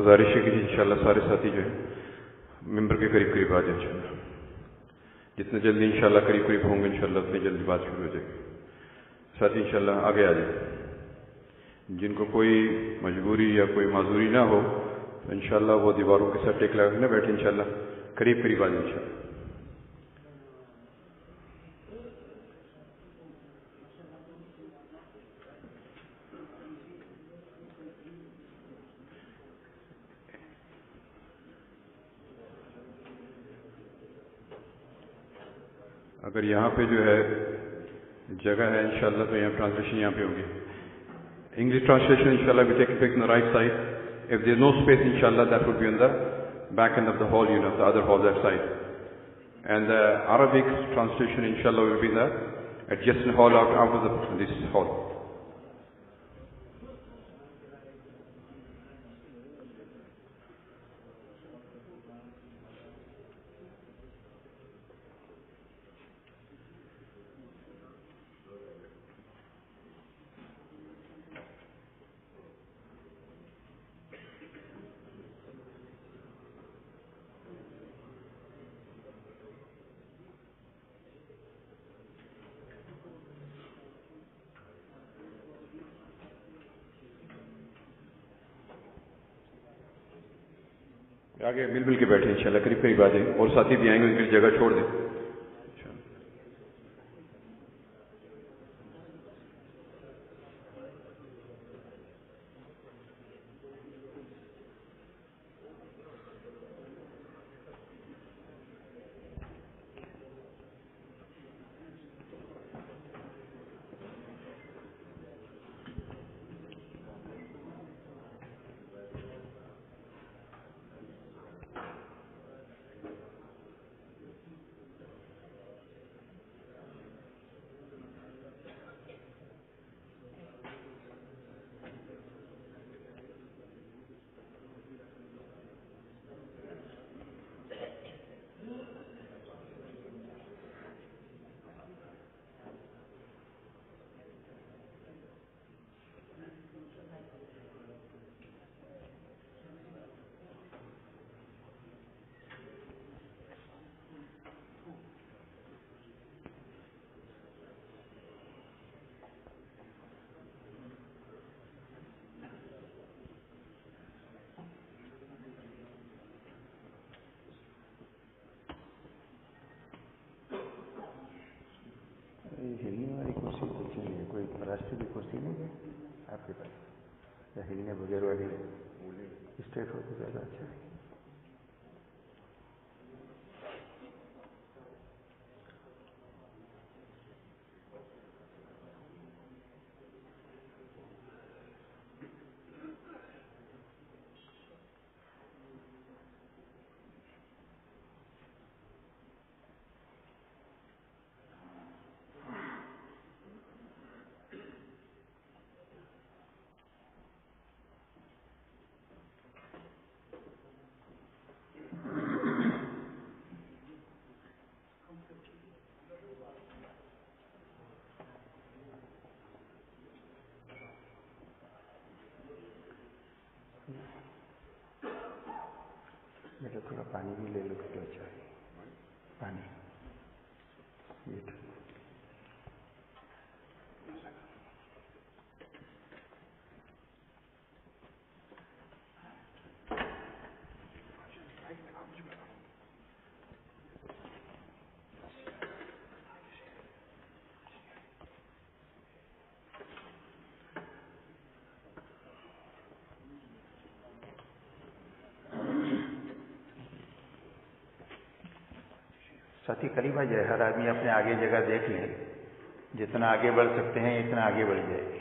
گزارش ہے کہ انشاءاللہ سارے ساتھی جو ہیں ممبر کے قریب قریب آ جائیں انشاءاللہ. جتنے جلدی انشاءاللہ قریب قریب ہوں گے انشاءاللہ اتنی جلدی بات شروع ہو جائے گی. ساتھی انشاءاللہ آگے آ جائیں. جن کو کوئی مجبوری یا کوئی معذوری نہ ہو تو انشاءاللہ وہ دیواروں کے ساتھ ٹیک لگا کے نہ بیٹھے، انشاءاللہ قریب قریب آ جائیں انشاءاللہ. اگر یہاں پہ جو ہے جگہ ہے انشاءاللہ تو یہاں ٹرانسلیشن یہاں پہ ہوگی. English translation inshallah we take it on the right side. If there is no space inshallah that would be on the back end of the hall, the other hall that side. And the Arabic translation inshallah will be in the adjacent hall out of this hall. آگے مل مل کے بیٹھے انشاءاللہ قریب قریب آ جائیں اور ساتھی بھی آئیں گے ان کی جگہ چھوڑ دیں. ہلنے والی کرسی کچھ نہیں ہے، کوئی پلاسٹک کی کرسی نہیں ہے آپ کے پاس، یا ہلنے بغیر والی اسٹریٹ ہو تو زیادہ اچھا ہے. بیٹا تھوڑا پانی بھی لے لو تو اچھا ہے. پانی ساتھی قریب آ جائے. ہر آدمی اپنے آگے جگہ دیکھ لیں، جتنا آگے بڑھ سکتے ہیں اتنا آگے بڑھ جائے گی.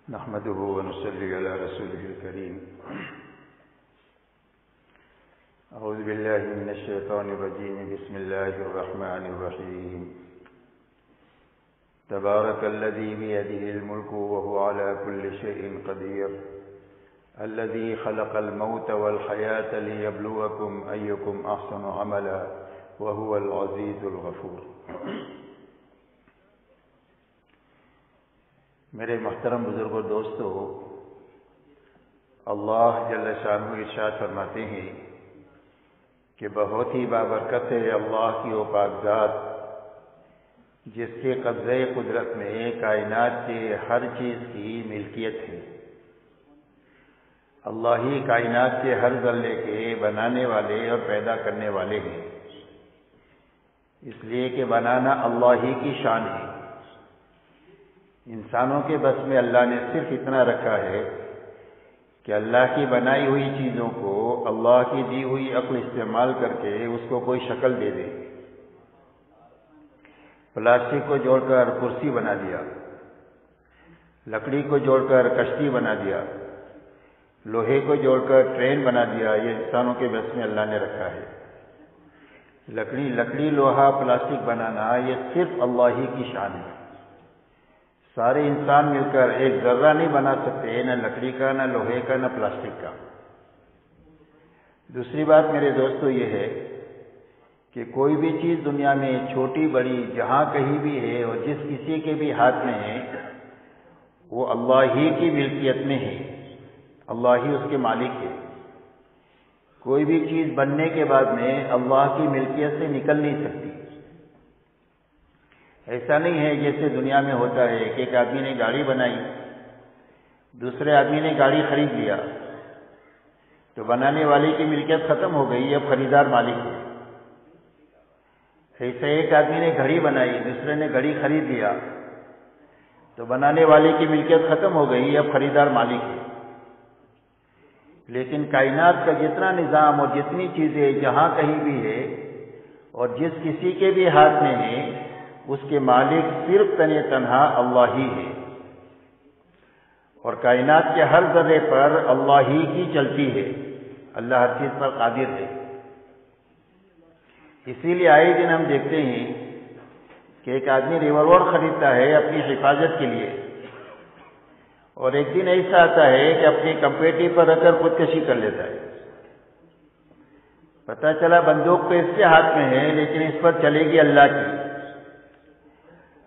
نحمده ونصلي على رسوله الكريم. أعوذ بالله من الشيطان الرجيم. بسم الله الرحمن الرحيم. تبارك الذي بيده الملك وهو على كل شيء قدير الذي خلق الموت والحياة ليبلوكم أيكم أحسن عملا وهو العزيز الغفور. میرے محترم بزرگوں دوستو، اللہ جل شانہ ارشاد فرماتے ہیں کہ بہت ہی بابرکت ہے اللہ کی وہ پاک ذات جس کے قبضہ قدرت میں کائنات کے ہر چیز کی ملکیت ہے. اللہ ہی کائنات کے ہر ذرے کے بنانے والے اور پیدا کرنے والے ہیں، اس لیے کہ بنانا اللہ ہی کی شان ہے. انسانوں کے بس میں اللہ نے صرف اتنا رکھا ہے کہ اللہ کی بنائی ہوئی چیزوں کو اللہ کی دی ہوئی عقل استعمال کر کے اس کو کوئی شکل دے دے. پلاسٹک کو جوڑ کر کرسی بنا دیا، لکڑی کو جوڑ کر کشتی بنا دیا، لوہے کو جوڑ کر ٹرین بنا دیا. یہ انسانوں کے بس میں اللہ نے رکھا ہے. لکڑی لوہا پلاسٹک بنانا یہ صرف اللہ ہی کی شان ہے. سارے انسان مل کر ایک ذرہ نہیں بنا سکتے، نہ لکڑی کا، نہ لوہے کا، نہ پلاسٹک کا. دوسری بات میرے دوستو یہ ہے کہ کوئی بھی چیز دنیا میں چھوٹی بڑی جہاں کہیں بھی ہے اور جس کسی کے بھی ہاتھ میں ہے وہ اللہ ہی کی ملکیت میں ہے، اللہ ہی اس کے مالک ہے. کوئی بھی چیز بننے کے بعد میں اللہ کی ملکیت سے نکل نہیں سکتی. ایسا نہیں ہے جیسے دنیا میں ہوتا ہے کہ ایک آدمی نے گاڑی بنائی، دوسرے آدمی نے گاڑی خرید لیا تو بنانے والے کی ملکیت ختم ہو گئی، اب خریدار مالک ہے. ایسے ایک آدمی نے گھڑی بنائی، دوسرے نے گھڑی خرید لیا تو بنانے والے کی ملکیت ختم ہو گئی، اب خریدار مالک ہے. لیکن کائنات کا جتنا نظام اور جتنی چیزیں جہاں کہیں بھی ہے اور جس کسی کے بھی ہاتھ میں ہے اس کے مالک صرف تنہا اللہ ہی ہے. اور کائنات کے ہر ذرے پر اللہ ہی کی چلتی ہے. اللہ ہر چیز پر قادر ہے. اسی لیے آئے دن ہم دیکھتے ہیں کہ ایک آدمی ریوالور خریدتا ہے اپنی حفاظت کے لیے، اور ایک دن ایسا آتا ہے کہ اپنی کمپیٹی پر رکھ کر خودکشی کر لیتا ہے. پتہ چلا بندوق تو اس کے ہاتھ میں ہے لیکن اس پر چلے گی اللہ کی.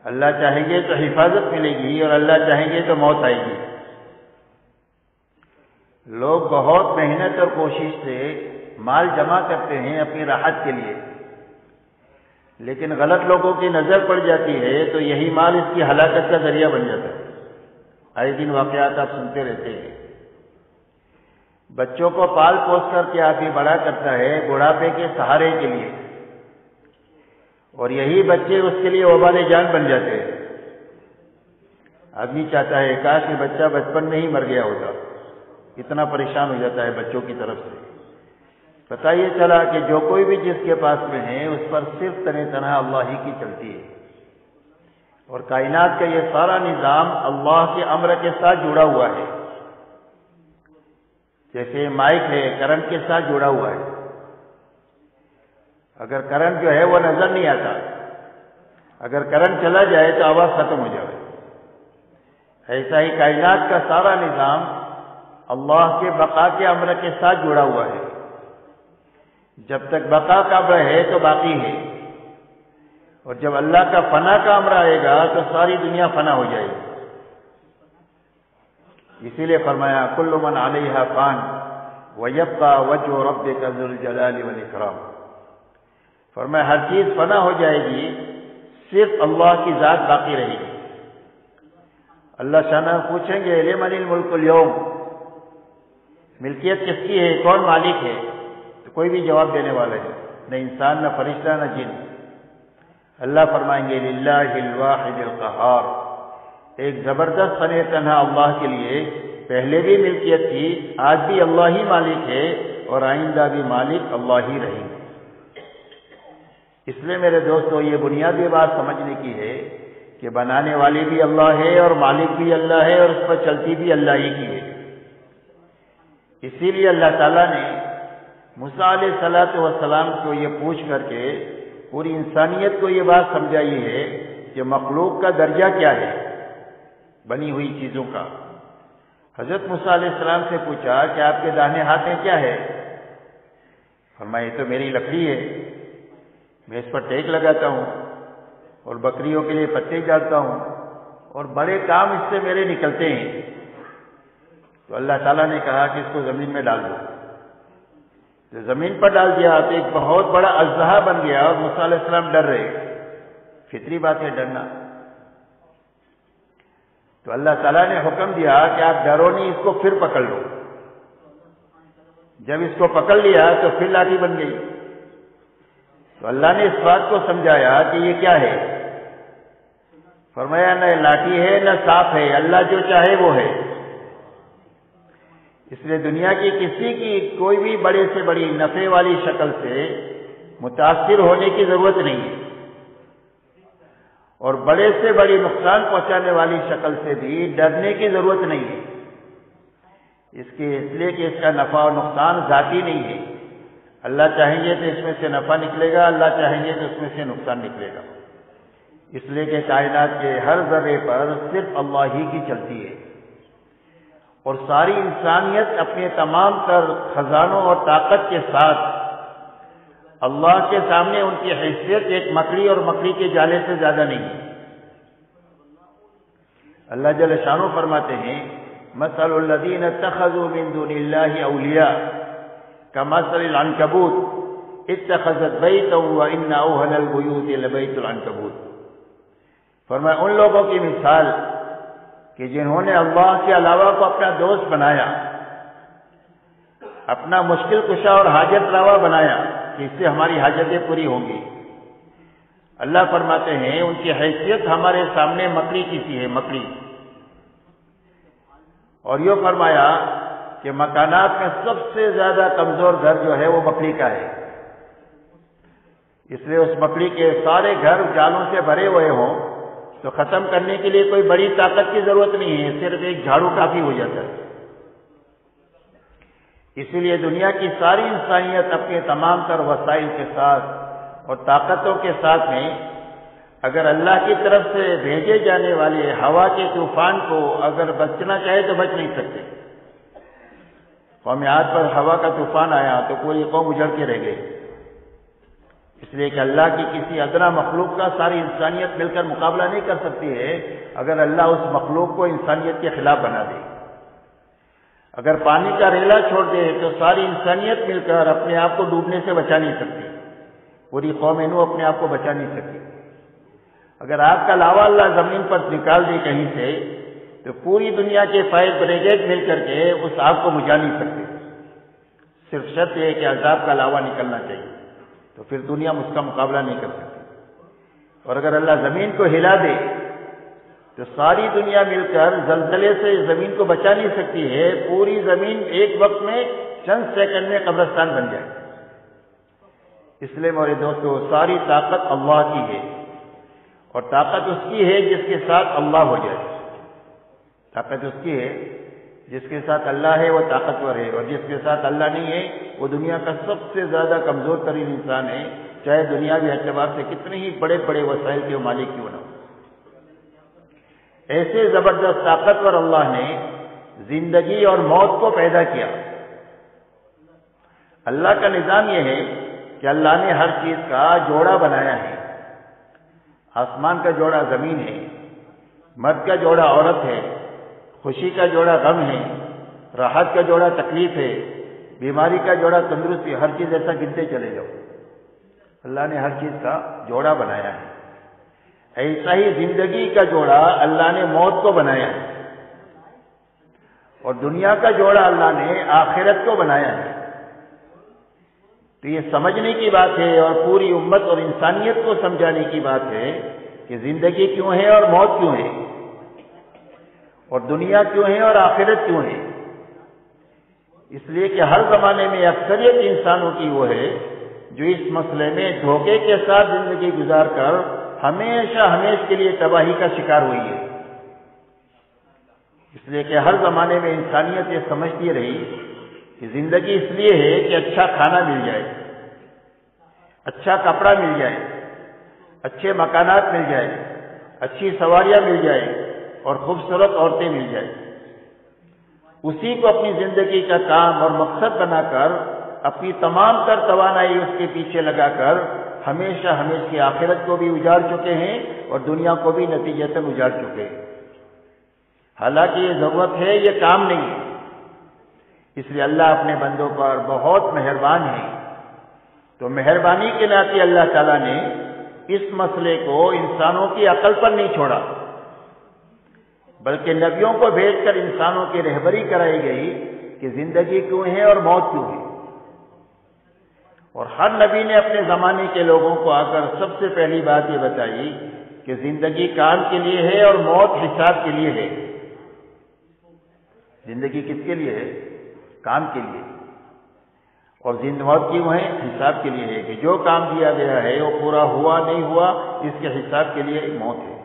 اللہ چاہیں گے تو حفاظت ملے گی اور اللہ چاہیں گے تو موت آئے گی. لوگ بہت محنت اور کوشش سے مال جمع کرتے ہیں اپنی راحت کے لیے، لیکن غلط لوگوں کی نظر پڑ جاتی ہے تو یہی مال اس کی ہلاکت کا ذریعہ بن جاتا ہے. آئے دن واقعات آپ سنتے رہتے ہیں. بچوں کو پال پوس کر کے آدمی بڑا کرتا ہے بڑھاپے کے سہارے کے لیے، اور یہی بچے اس کے لیے وبال جان بن جاتے ہیں. آدمی چاہتا ہے کاش یہ بچہ بچپن میں ہی مر گیا ہوتا. اتنا پریشان ہو جاتا ہے بچوں کی طرف سے. پتہ یہ چلا کہ جو کوئی بھی جس کے پاس میں ہے اس پر صرف تنہا اللہ ہی کی چلتی ہے. اور کائنات کا یہ سارا نظام اللہ کے امر کے ساتھ جڑا ہوا ہے. جیسے مائک ہے کرنٹ کے ساتھ جڑا ہوا ہے. اگر کرنٹ جو ہے وہ نظر نہیں آتا، اگر کرنٹ چلا جائے تو آواز ختم ہو جائے. ایسا ہی کائنات کا سارا نظام اللہ کے بقا کے امر کے ساتھ جڑا ہوا ہے. جب تک بقا کا امر ہے تو باقی ہے، اور جب اللہ کا فنا کا امر آئے گا تو ساری دنیا فنا ہو جائے گی. اسی لیے فرمایا کل من علیہا فان ویبقى وجہ ربک ذو الجلال والاکرام. فرمایا ہر چیز فنا ہو جائے گی، صرف اللہ کی ذات باقی رہے گی. اللہ شانہ پوچھیں گے لمن الملک اليوم، ملکیت کس کی ہے، کون مالک ہے؟ تو کوئی بھی جواب دینے والا ہے، نہ انسان، نہ فرشتہ، نہ جن. اللہ فرمائیں گے للہ الواحد القہار. ایک زبردست فن تنہا اللہ کے لیے پہلے بھی ملکیت تھی، آج بھی اللہ ہی مالک ہے اور آئندہ بھی مالک اللہ ہی رہیں گے. اس لیے میرے دوستو یہ بنیادی بات سمجھنے کی ہے کہ بنانے والی بھی اللہ ہے اور مالک بھی اللہ ہے اور اس پر چلتی بھی اللہ ہی کی ہے. اسی لیے اللہ تعالیٰ نے موسیٰ علیہ السلام کو یہ پوچھ کر کے پوری انسانیت کو یہ بات سمجھائی ہے کہ مخلوق کا درجہ کیا ہے بنی ہوئی چیزوں کا۔ حضرت موسیٰ علیہ السلام سے پوچھا کہ آپ کے داہنے ہاتھ میں کیا ہے؟ فرمایا یہ تو میری لکڑی ہے، میں اس پر ٹیک لگاتا ہوں اور بکریوں کے لیے پتے ڈالتا ہوں اور بڑے کام اس سے میرے نکلتے ہیں۔ تو اللہ تعالیٰ نے کہا کہ اس کو زمین میں ڈال دو۔ تو زمین پر ڈال دیا تو ایک بہت بڑا اژدہا بن گیا اور موسیٰ علیہ السلام ڈر رہے۔ فطری بات ہے ڈرنا۔ تو اللہ تعالیٰ نے حکم دیا کہ آپ ڈرو نہیں، اس کو پھر پکڑ لو۔ جب اس کو پکڑ لیا تو پھر لاٹھی بن گئی۔ تو اللہ نے اس بات کو سمجھایا کہ یہ کیا ہے؟ فرمایا نہ لاٹھی ہے نہ سانپ ہے، اللہ جو چاہے وہ ہے۔ اس لیے دنیا کی کسی کی کوئی بھی بڑے سے بڑی نفع والی شکل سے متاثر ہونے کی ضرورت نہیں ہے، اور بڑے سے بڑی نقصان پہنچانے والی شکل سے بھی ڈرنے کی ضرورت نہیں ہے، اس لیے کہ اس کا نفع اور نقصان ذاتی نہیں ہے۔ اللہ چاہیں گے تو اس میں سے نفع نکلے گا، اللہ چاہیں گے تو اس میں سے نقصان نکلے گا۔ اس لیے کہ کائنات کے ہر ذرے پر صرف اللہ ہی کی چلتی ہے، اور ساری انسانیت اپنے تمام تر خزانوں اور طاقت کے ساتھ اللہ کے سامنے ان کی حیثیت ایک مکڑی اور مکڑی کے جالے سے زیادہ نہیں ہے۔ اللہ جل شانہ فرماتے ہیں مثل الذین اتخذوا من دون اللہ اولیاء کمثل العنکبوت اتخذت بیتا وان اوہن البیوت لبیت العنکبوت۔ فرمایا ان لوگوں کی مثال کہ جنہوں نے اللہ کے علاوہ کو اپنا دوست بنایا، اپنا مشکل کشا اور حاجت روا بنایا کہ اس سے ہماری حاجتیں پوری ہوں گی۔ اللہ فرماتے ہیں ان کی حیثیت ہمارے سامنے مکڑی کی سی ہے، مکڑی۔ اور یہ فرمایا کہ مکانات میں سب سے زیادہ کمزور گھر جو ہے وہ مکڑی کا ہے، اس لیے اس مکڑی کے سارے گھر جالوں سے بھرے ہوئے ہوں تو ختم کرنے کے لیے کوئی بڑی طاقت کی ضرورت نہیں ہے، صرف ایک جھاڑو کافی ہو جاتا ہے۔ اسی لیے دنیا کی ساری انسانیت اپنے تمام تر وسائل کے ساتھ اور طاقتوں کے ساتھ میں اگر اللہ کی طرف سے بھیجے جانے والے ہوا کے طوفان کو اگر بچنا چاہے تو بچ نہیں سکتے۔ قوم عاد پر ہوا کا طوفان آیا تو پوری قوم اجڑ کے رہ گئی، اس لیے کہ اللہ کی کسی ادنا مخلوق کا ساری انسانیت مل کر مقابلہ نہیں کر سکتی ہے اگر اللہ اس مخلوق کو انسانیت کے خلاف بنا دے۔ اگر پانی کا ریلا چھوڑ دے تو ساری انسانیت مل کر اپنے آپ کو ڈوبنے سے بچا نہیں سکتی، پوری قوم نوح اپنے آپ کو بچا نہیں سکتی۔ اگر آپ کا لاوا اللہ زمین پر نکال دے کہیں سے تو پوری دنیا کے فائر بریگیڈ مل کر کے اس آگ کو بجھا نہیں سکتے، صرف شرط یہ کہ عذاب کا لاوا نکلنا چاہیے، تو پھر دنیا اس کا مقابلہ نہیں کر سکتی۔ اور اگر اللہ زمین کو ہلا دے تو ساری دنیا مل کر زلزلے سے زمین کو بچا نہیں سکتی ہے، پوری زمین ایک وقت میں چند سیکنڈ میں قبرستان بن جائے۔ اس لیے میرے دوستو ساری طاقت اللہ کی ہے، اور طاقت اس کی ہے جس کے ساتھ اللہ ہو جائے۔ طاقت اس کی ہے جس کے ساتھ اللہ ہے وہ طاقتور ہے، اور جس کے ساتھ اللہ نہیں ہے وہ دنیا کا سب سے زیادہ کمزور ترین انسان ہے، چاہے دنیاوی اعتبار سے کتنے ہی بڑے بڑے وسائل کے مالک کیوں نہ ہو۔ ایسے زبردست طاقتور اللہ نے زندگی اور موت کو پیدا کیا۔ اللہ کا نظام یہ ہے کہ اللہ نے ہر چیز کا جوڑا بنایا ہے۔ آسمان کا جوڑا زمین ہے، مرد کا جوڑا عورت ہے، خوشی کا جوڑا غم ہے، راحت کا جوڑا تکلیف ہے، بیماری کا جوڑا تندرستی، ہر چیز ایسا گنتے چلے جاؤ۔ اللہ نے ہر چیز کا جوڑا بنایا ہے۔ ایسا ہی زندگی کا جوڑا اللہ نے موت کو بنایا ہے، اور دنیا کا جوڑا اللہ نے آخرت کو بنایا ہے۔ تو یہ سمجھنے کی بات ہے اور پوری امت اور انسانیت کو سمجھانے کی بات ہے کہ زندگی کیوں ہے اور موت کیوں ہے، اور دنیا کیوں ہے اور آخرت کیوں ہے۔ اس لیے کہ ہر زمانے میں اکثریت انسانوں کی وہ ہے جو اس مسئلے میں دھوکے کے ساتھ زندگی گزار کر ہمیشہ ہمیشہ کے لیے تباہی کا شکار ہوئی ہے۔ اس لیے کہ ہر زمانے میں انسانیت یہ سمجھتی رہی کہ زندگی اس لیے ہے کہ اچھا کھانا مل جائے، اچھا کپڑا مل جائے، اچھے مکانات مل جائے، اچھی سواریاں مل جائیں اور خوبصورت عورتیں مل جائیں، اسی کو اپنی زندگی کا کام اور مقصد بنا کر اپنی تمام تر توانائی اس کے پیچھے لگا کر ہمیشہ کی آخرت کو بھی اجاڑ چکے ہیں اور دنیا کو بھی نتیجتاً اجاڑ چکے ہیں۔ حالانکہ یہ ضرورت ہے، یہ کام نہیں ہے، اس لیے اللہ اپنے بندوں پر بہت مہربان ہے۔ تو مہربانی کے ناطے اللہ تعالیٰ نے اس مسئلے کو انسانوں کی عقل پر نہیں چھوڑا، بلکہ نبیوں کو بھیج کر انسانوں کی رہبری کرائی گئی کہ زندگی کیوں ہے اور موت کیوں ہے۔ اور ہر نبی نے اپنے زمانے کے لوگوں کو آ کر سب سے پہلی بات یہ بتائی کہ زندگی کام کے لیے ہے اور موت حساب کے لیے ہے۔ زندگی کس کے لیے ہے؟ کام کے لیے، اور موت کیوں ہے؟ حساب کے لیے ہے کہ جو کام دیا گیا ہے وہ پورا ہوا نہیں ہوا، اس کے حساب کے لیے موت ہے۔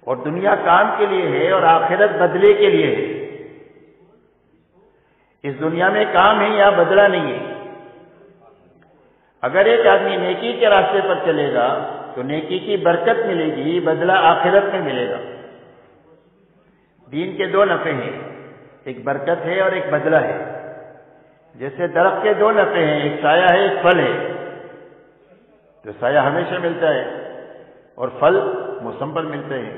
اور دنیا کام کے لیے ہے اور آخرت بدلے کے لیے ہے۔ اس دنیا میں کام ہے، یہاں بدلہ نہیں ہے۔ اگر ایک آدمی نیکی کے راستے پر چلے گا تو نیکی کی برکت ملے گی، بدلہ آخرت میں ملے گا۔ دین کے دو نفع ہیں، ایک برکت ہے اور ایک بدلہ ہے۔ جیسے درخت کے دو نفع ہیں، ایک سایہ ہے ایک پھل ہے، تو سایہ ہمیشہ ملتا ہے اور پھل موسم پر ملتے ہیں۔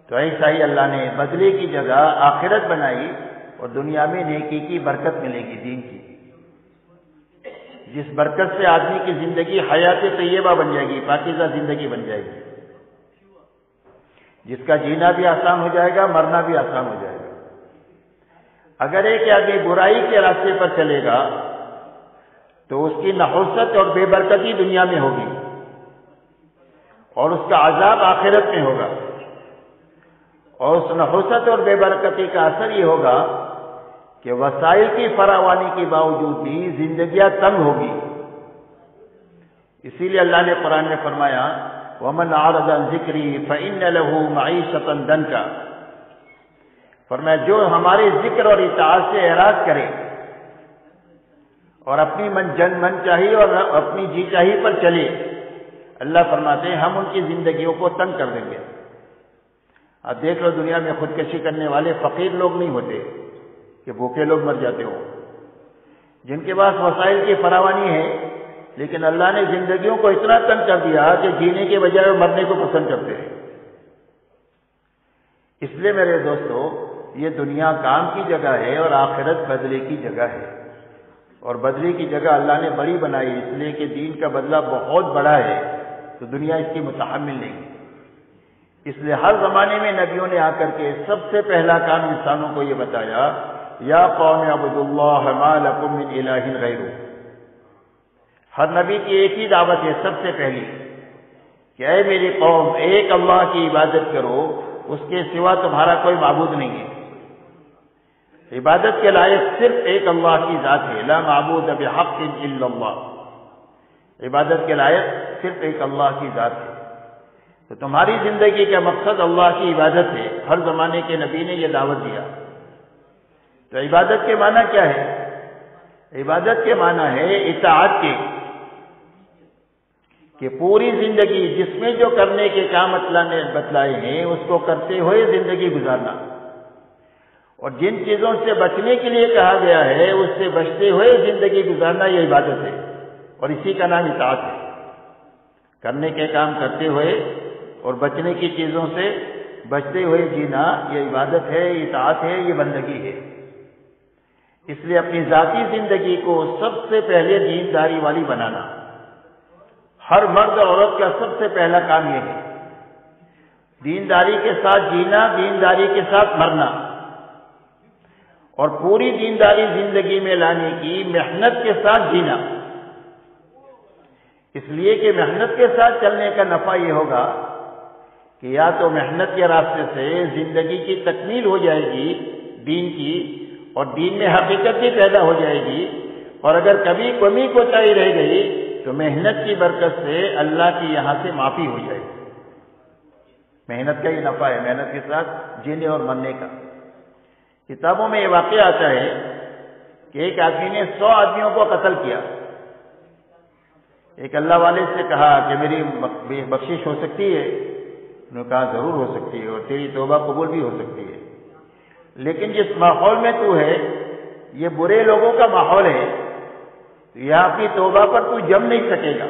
تو ایسا ہی اللہ نے بدلے کی جگہ آخرت بنائی اور دنیا میں نیکی کی برکت ملے گی، دین کی، جس برکت سے آدمی کی زندگی حیات طیبہ بن جائے گی، پاکیزہ زندگی بن جائے گی، جس کا جینا بھی آسان ہو جائے گا، مرنا بھی آسان ہو جائے گا۔ اگر ایک آدمی برائی کے راستے پر چلے گا تو اس کی نحوست اور بے برکتی دنیا میں ہوگی اور اس کا عذاب آخرت میں ہوگا۔ اور اس نحوست اور بے برکتی کا اثر یہ ہوگا کہ وسائل کی فراوانی کے باوجود بھی زندگیاں تنگ ہوگی۔ اسی لیے اللہ نے قرآن میں فرمایا وَمَنْ أَعْرَضَ عَنْ ذِكْرِي فَإِنَّ لَهُ مَعِيشَةً ضَنْكًا، فرمایا جو ہمارے ذکر اور اطاعت سے اعراض کرے اور اپنی من چاہی اور اپنی جی چاہی پر چلے، اللہ فرماتے ہیں ہم ان کی زندگیوں کو تنگ کر دیں گے۔ اب دیکھ لو دنیا میں خودکشی کرنے والے فقیر لوگ نہیں ہوتے کہ بھوکے لوگ مر جاتے ہوں، جن کے پاس وسائل کی فراوانی ہے، لیکن اللہ نے زندگیوں کو اتنا تنگ کر دیا کہ جینے کے بجائے مرنے کو پسند کرتے ہیں۔ اس لیے میرے دوستو، یہ دنیا کام کی جگہ ہے اور آخرت بدلے کی جگہ ہے، اور بدلے کی جگہ اللہ نے بڑی بنائی، اس لیے کہ دین کا بدلہ بہت بڑا ہے، تو دنیا اس کی متحمل نہیں۔ اس لیے ہر زمانے میں نبیوں نے آ کر کے سب سے پہلا کام انسانوں کو یہ بتایا یا قوم اعبدوا اللہ ما لکم من الہ غیرہ۔ ہر نبی کی ایک ہی دعوت ہے سب سے پہلی کہ اے میری قوم، ایک اللہ کی عبادت کرو، اس کے سوا تمہارا کوئی معبود نہیں ہے۔ عبادت کے لائق صرف ایک اللہ کی ذات ہے، لا معبود بحق الا اللہ۔ عبادت کے لائق صرف ایک اللہ کی ذات ہے۔ تو تمہاری زندگی کا مقصد اللہ کی عبادت ہے۔ ہر زمانے کے نبی نے یہ دعوت دیا۔ تو عبادت کے معنی کیا ہے؟ عبادت کے معنی ہے اطاعت کے، کہ پوری زندگی جس میں جو کرنے کے کام اللہ نے بتلائے ہیں اس کو کرتے ہوئے زندگی گزارنا، اور جن چیزوں سے بچنے کے لیے کہا گیا ہے اس سے بچتے ہوئے زندگی گزارنا، یہ عبادت ہے، اور اسی کا نام اطاعت ہے۔ کرنے کے کام کرتے ہوئے اور بچنے کی چیزوں سے بچتے ہوئے جینا، یہ عبادت ہے، اطاعت ہے، یہ بندگی ہے۔ اس لیے اپنی ذاتی زندگی کو سب سے پہلے دینداری والی بنانا، ہر مرد اور عورت کا سب سے پہلا کام یہ ہے، دینداری کے ساتھ جینا، دینداری کے ساتھ مرنا، اور پوری دینداری زندگی میں لانے کی محنت کے ساتھ جینا۔ اس لیے کہ محنت کے ساتھ چلنے کا نفع یہ ہوگا کہ یا تو محنت کے راستے سے زندگی کی تکمیل ہو جائے گی دین کی، اور دین میں حقیقت بھی پیدا ہو جائے گی، اور اگر کبھی کمی کوتاہی رہ گئی تو محنت کی برکت سے اللہ کی یہاں سے معافی ہو جائے گی۔ محنت کا یہ نفع ہے، محنت کے ساتھ جینے اور مرنے کا۔ کتابوں میں یہ واقعہ آتا ہے کہ ایک آدمی نے 100 آدمیوں کو قتل کیا۔ ایک اللہ والے سے کہا کہ میری بخشش ہو سکتی ہے؟ انہوں نے کہا ضرور ہو سکتی ہے اور تیری توبہ قبول بھی ہو سکتی ہے، لیکن جس ماحول میں تو ہے یہ برے لوگوں کا ماحول ہے، تو یہاں اپنی توبہ پر تو جم نہیں سکے گا،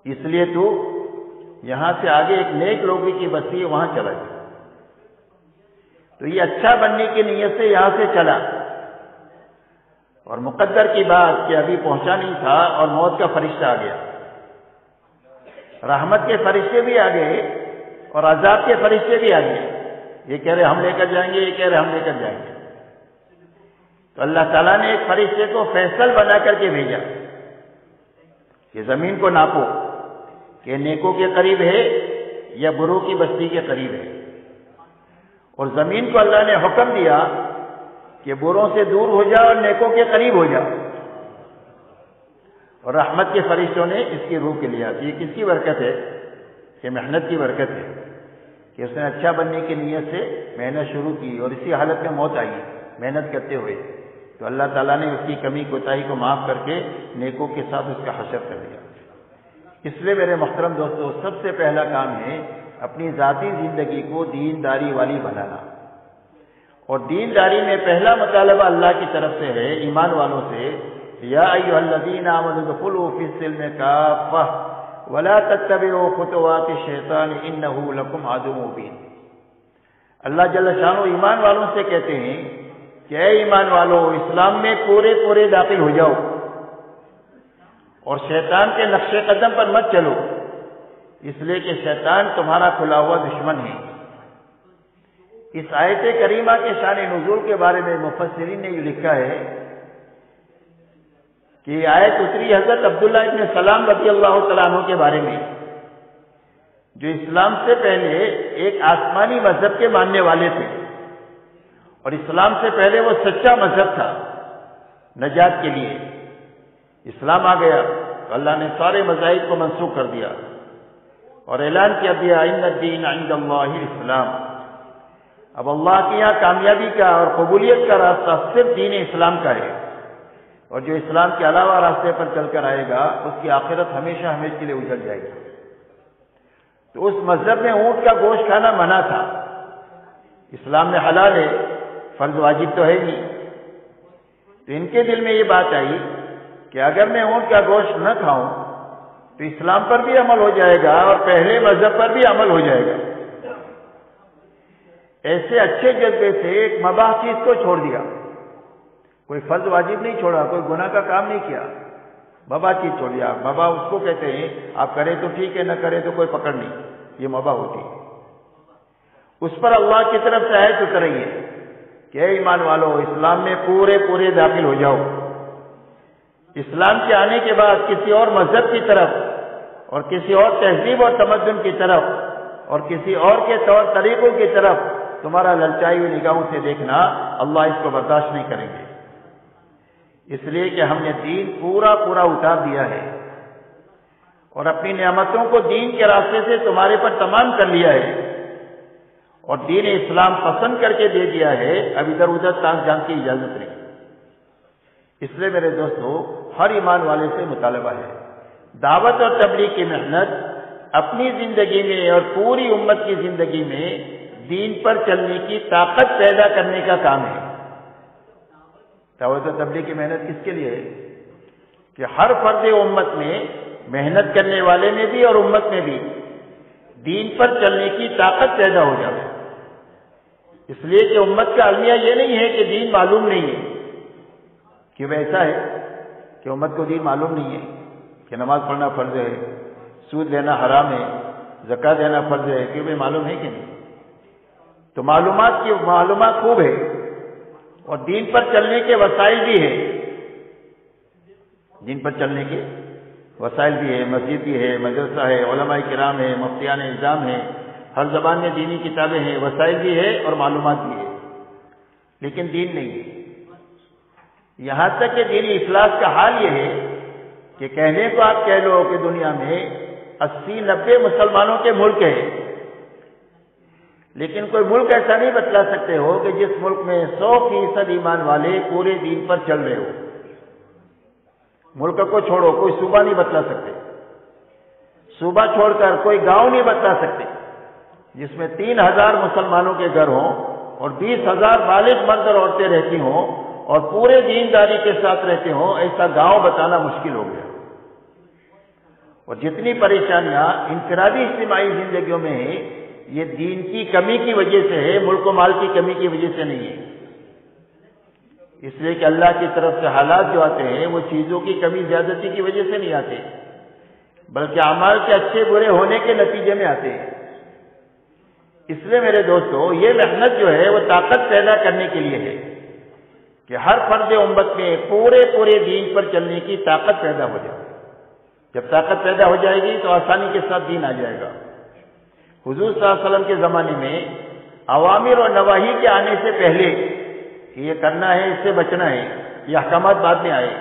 اس لیے تو یہاں سے آگے ایک نیک لوگوں کی بستی ہے وہاں چلا گیا۔ تو یہ اچھا بننے کی نیت سے یہاں سے چلا، اور مقدر کی بات کہ ابھی پہنچا نہیں تھا اور موت کا فرشتہ آ گیا، رحمت کے فرشتے بھی آ گئے اور عذاب کے فرشتے بھی آ گئے، یہ کہہ رہے ہم لے کر جائیں گے، یہ کہہ رہے ہم لے کر جائیں گے۔ تو اللہ تعالیٰ نے ایک فرشتے کو فیصل بنا کر کے بھیجا کہ زمین کو ناپو کہ نیکوں کے قریب ہے یا بروں کی بستی کے قریب ہے، اور زمین کو اللہ نے حکم دیا کہ بروں سے دور ہو جا اور نیکوں کے قریب ہو جا، اور رحمت کے فرشتوں نے اس کی روح کے لیا۔ یہ کس کی برکت ہے؟ یہ محنت کی برکت ہے کہ اس نے اچھا بننے کی نیت سے محنت شروع کی اور اسی حالت میں موت آئی محنت کرتے ہوئے، تو اللہ تعالیٰ نے اس کی کمی کوتاہی کو معاف کر کے نیکوں کے ساتھ اس کا حشر کر دیا۔ اس لیے میرے محترم دوستو، سب سے پہلا کام ہے اپنی ذاتی زندگی کو دینداری والی بنانا، اور دینداری میں پہلا مطالبہ اللہ کی طرف سے ہے، ایمان والوں سے، یا ایھا الذین آمنوا ادخلوا فی السلم کافۃ ولا تتبعوا خطوات الشیطان انہ لکم عدو مبین۔ اللہ جل شانہ ایمان والوں سے کہتے ہیں کہ اے ایمان والو، اسلام میں پورے داخل ہو جاؤ اور شیطان کے نقش قدم پر مت چلو، اس لیے کہ شیطان تمہارا کھلا ہوا دشمن ہے۔ اس آیت کریمہ کے شان نزول کے بارے میں مفسرین نے یہ لکھا ہے کہ یہ آیت اتری حضرت عبداللہ ابن سلام رضی اللہ تعالیٰ عنہ کے بارے میں، جو اسلام سے پہلے ایک آسمانی مذہب کے ماننے والے تھے، اور اسلام سے پہلے وہ سچا مذہب تھا نجات کے لیے۔ اسلام آ گیا تو اللہ نے سارے مذاہب کو منسوخ کر دیا اور اعلان کیا دیا ان الدین عند اللہ الاسلام۔ اب اللہ کے یہاں کامیابی کا اور قبولیت کا راستہ صرف دین اسلام کا ہے، اور جو اسلام کے علاوہ راستے پر چل کر آئے گا اس کی آخرت ہمیشہ ہمیشہ کے لیے اجڑ جائے گی۔ تو اس مذہب میں اونٹ کا گوشت کھانا منع تھا، اسلام میں حلال ہے، فرض واجب تو ہے نہیں۔ تو ان کے دل میں یہ بات آئی کہ اگر میں اونٹ کا گوشت نہ کھاؤں تو اسلام پر بھی عمل ہو جائے گا اور پہلے مذہب پر بھی عمل ہو جائے گا۔ ایسے اچھے جذبے سے ایک مباح چیز کو چھوڑ دیا، کوئی فرض واجب نہیں چھوڑا، کوئی گناہ کا کام نہیں کیا، مباح چیز چھوڑ دیا۔ مباح اس کو کہتے ہیں آپ کریں تو ٹھیک ہے، نہ کریں تو کوئی پکڑ نہیں، یہ مباح ہوتی ہے۔ اس پر اللہ کی طرف سے آیت اتر رہی ہے کہ اے ایمان والو، اسلام میں پورے داخل ہو جاؤ۔ اسلام کے آنے کے بعد کسی اور مذہب کی طرف اور کسی اور تہذیب اور تمدن کی طرف اور کسی اور کے طور طریقوں کی طرف تمہارا للچائی ہوئی نگاہوں سے دیکھنا اللہ اس کو برداشت نہیں کریں گے، اس لیے کہ ہم نے دین پورا اتار دیا ہے اور اپنی نعمتوں کو دین کے راستے سے تمہارے پر تمام کر لیا ہے، اور دین اسلام پسند کر کے دے دیا ہے، اب ادھر ادھر تانگ جان کی اجازت نہیں۔ اس لیے میرے دوستو، ہر ایمان والے سے مطالبہ ہے، دعوت اور تبلیغ کی محنت اپنی زندگی میں اور پوری امت کی زندگی میں دین پر چلنے کی طاقت پیدا کرنے کا کام ہے۔ دعوت و تبلیغ کی محنت کس کے لیے ہے؟ کہ ہر فرد امت میں محنت کرنے والے میں بھی اور امت میں بھی دین پر چلنے کی طاقت پیدا ہو جائے، اس لیے کہ امت کا المیہ یہ نہیں ہے کہ دین معلوم نہیں ہے، کہ ایسا ہے کہ امت کو دین معلوم نہیں ہے کہ نماز پڑھنا فرض ہے، سود لینا حرام ہے، زکوٰۃ دینا فرض ہے، کہ بھائی معلوم ہے کہ نہیں؟ تو معلومات خوب ہے اور دین پر چلنے کے وسائل بھی ہے، دین پر چلنے کے وسائل بھی ہے، مسجد بھی ہے، مدرسہ ہے، علماء کرام ہے، مفتیان نظام ہے، ہر زبان میں دینی کتابیں ہیں، وسائل بھی ہے اور معلومات بھی ہے، لیکن دین نہیں ہے۔ یہاں تک کہ دینی افلاس کا حال یہ ہے کہ کہنے کو آپ کہہ لو کہ دنیا میں 80-90 مسلمانوں کے ملک ہیں، لیکن کوئی ملک ایسا نہیں بتلا سکتے ہو کہ جس ملک میں 100% ایمان والے پورے دین پر چل رہے ہو۔ ملک کو چھوڑو، کوئی صوبہ نہیں بتلا سکتے، صوبہ چھوڑ کر کوئی گاؤں نہیں بتا سکتے جس میں 3000 مسلمانوں کے گھر ہوں اور 20,000 بالغ مرد اور عورتیں رہتی ہوں اور پورے دینداری کے ساتھ رہتے ہوں. ایسا گاؤں بتانا مشکل ہو گیا. اور جتنی پریشانیاں انفرادی اجتماعی زندگیوں میں ہیں یہ دین کی کمی کی وجہ سے ہے، ملک و مال کی کمی کی وجہ سے نہیں ہے. اس لیے کہ اللہ کی طرف سے حالات جو آتے ہیں وہ چیزوں کی کمی زیادتی کی وجہ سے نہیں آتے، بلکہ اعمال کے اچھے برے ہونے کے نتیجے میں آتے ہیں. اس لیے میرے دوستو یہ محنت جو ہے وہ طاقت پیدا کرنے کے لیے ہے کہ ہر فرد امت میں پورے دین پر چلنے کی طاقت پیدا ہو جائے. جب طاقت پیدا ہو جائے گی تو آسانی کے ساتھ دین آ جائے گا. حضور صلی اللہ علیہ وسلم کے زمانے میں اوامر اور نواہی کے آنے سے پہلے کہ یہ کرنا ہے، اس سے بچنا ہے، یہ احکامات بعد میں آئے.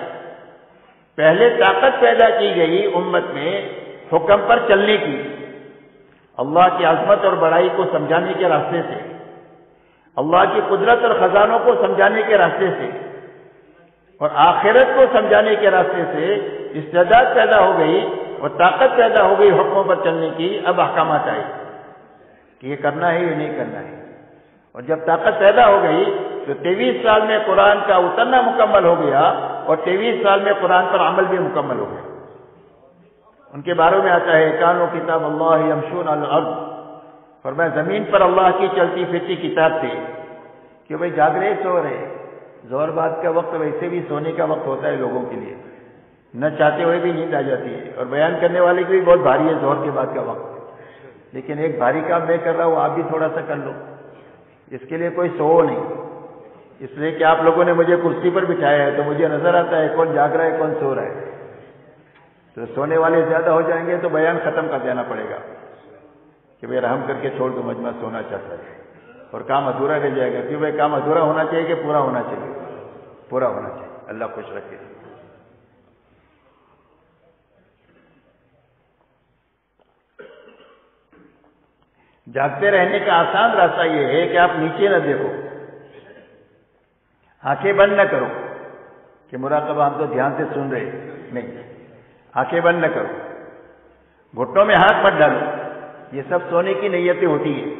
پہلے طاقت پیدا کی گئی امت میں حکم پر چلنے کی، اللہ کی عظمت اور بڑائی کو سمجھانے کے راستے سے، اللہ کی قدرت اور خزانوں کو سمجھانے کے راستے سے اور آخرت کو سمجھانے کے راستے سے استعداد پیدا ہو گئی اور طاقت پیدا ہو گئی حکموں پر چلنے کی. اب احکامات آئے کہ یہ کرنا ہے، یہ نہیں کرنا ہے. اور جب طاقت پیدا ہو گئی تو 23 سال میں قرآن کا اترنا مکمل ہو گیا اور 23 سال میں قرآن پر عمل بھی مکمل ہو گیا. ان کے بارے میں آتا ہے کانوا کتاب اللہ یمشون علی الارض، فرمایا زمین پر اللہ کی چلتی پھرتی کتاب تھی کہ بھائی جاگ رہے سو رہے. زہر بعد کا وقت ویسے بھی سونے کا وقت ہوتا ہے لوگوں کے لیے، نہ چاہتے ہوئے بھی نیند آ جاتی ہے اور بیان کرنے والے کی بھی بہت بھاری ہے زہر کے بعد کا وقت. لیکن ایک بھاری کام میں کر رہا ہوں، آپ بھی تھوڑا سا کر لو. اس کے لیے کوئی سو نہیں، اس لیے کہ آپ لوگوں نے مجھے کرسی پر بٹھایا ہے تو مجھے نظر آتا ہے کون جاگ رہا ہے کون سو رہا ہے. تو سونے والے زیادہ ہو جائیں گے تو بیان ختم کر دینا پڑے گا کہ بھائی رحم کر کے چھوڑ دو، مجمع سونا چاہتا ہے اور کام ادھورا رہ جائے گا. کہ بھائی کام ادھورا ہونا چاہیے کہ پورا ہونا چاہیے؟ پورا ہونا چاہیے. اللہ خوش رکھے. جاگتے رہنے کا آسان راستہ یہ ہے کہ آپ نیچے نہ دیکھو، آنکھیں بند نہ کرو کہ مراقبہ ہم تو دھیان سے سن رہے نہیں. آنکھیں بند نہ کرو، گھٹنوں میں ہاتھ مت ڈالو. یہ سب سونے کی نیتیں ہوتی ہیں.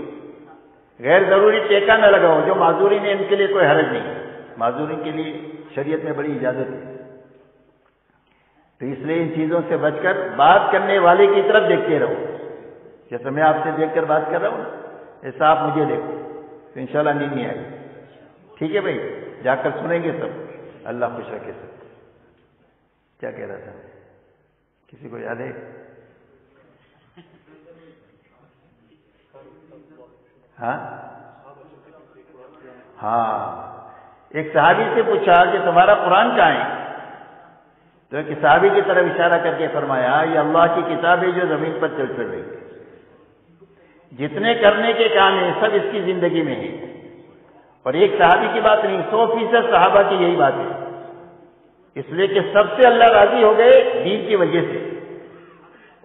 غیر ضروری ٹیکا نہ لگاؤ. جو معذورین ہیں ان کے لیے کوئی حرج نہیں، معذورین کے لیے شریعت میں بڑی اجازت ہے. تو اس لیے ان چیزوں سے بچ کر بات کرنے والے کی طرف دیکھتے رہو. جیسے میں آپ سے دیکھ کر بات کر رہا ہوں ایسا آپ مجھے دیکھو تو انشاءاللہ نیند نہیں آئے گی. ٹھیک ہے بھائی، جا کر سنیں گے سب. اللہ خوش رکھے سب. کیا کہہ رہا تھا کسی کو یاد ہے؟ ہاں ایک صحابی سے پوچھا کہ تمہارا قرآن کہاں ہے؟ تو ایک صحابی کی طرف اشارہ کر کے فرمایا یہ اللہ کی کتاب ہے جو زمین پر چل پھر رہی ہے. جتنے کرنے کے کام ہیں سب اس کی زندگی میں ہیں. اور ایک صحابی کی بات نہیں، 100% صحابہ کی یہی بات ہے. اس لیے کہ سب سے اللہ راضی ہو گئے دین کی وجہ سے،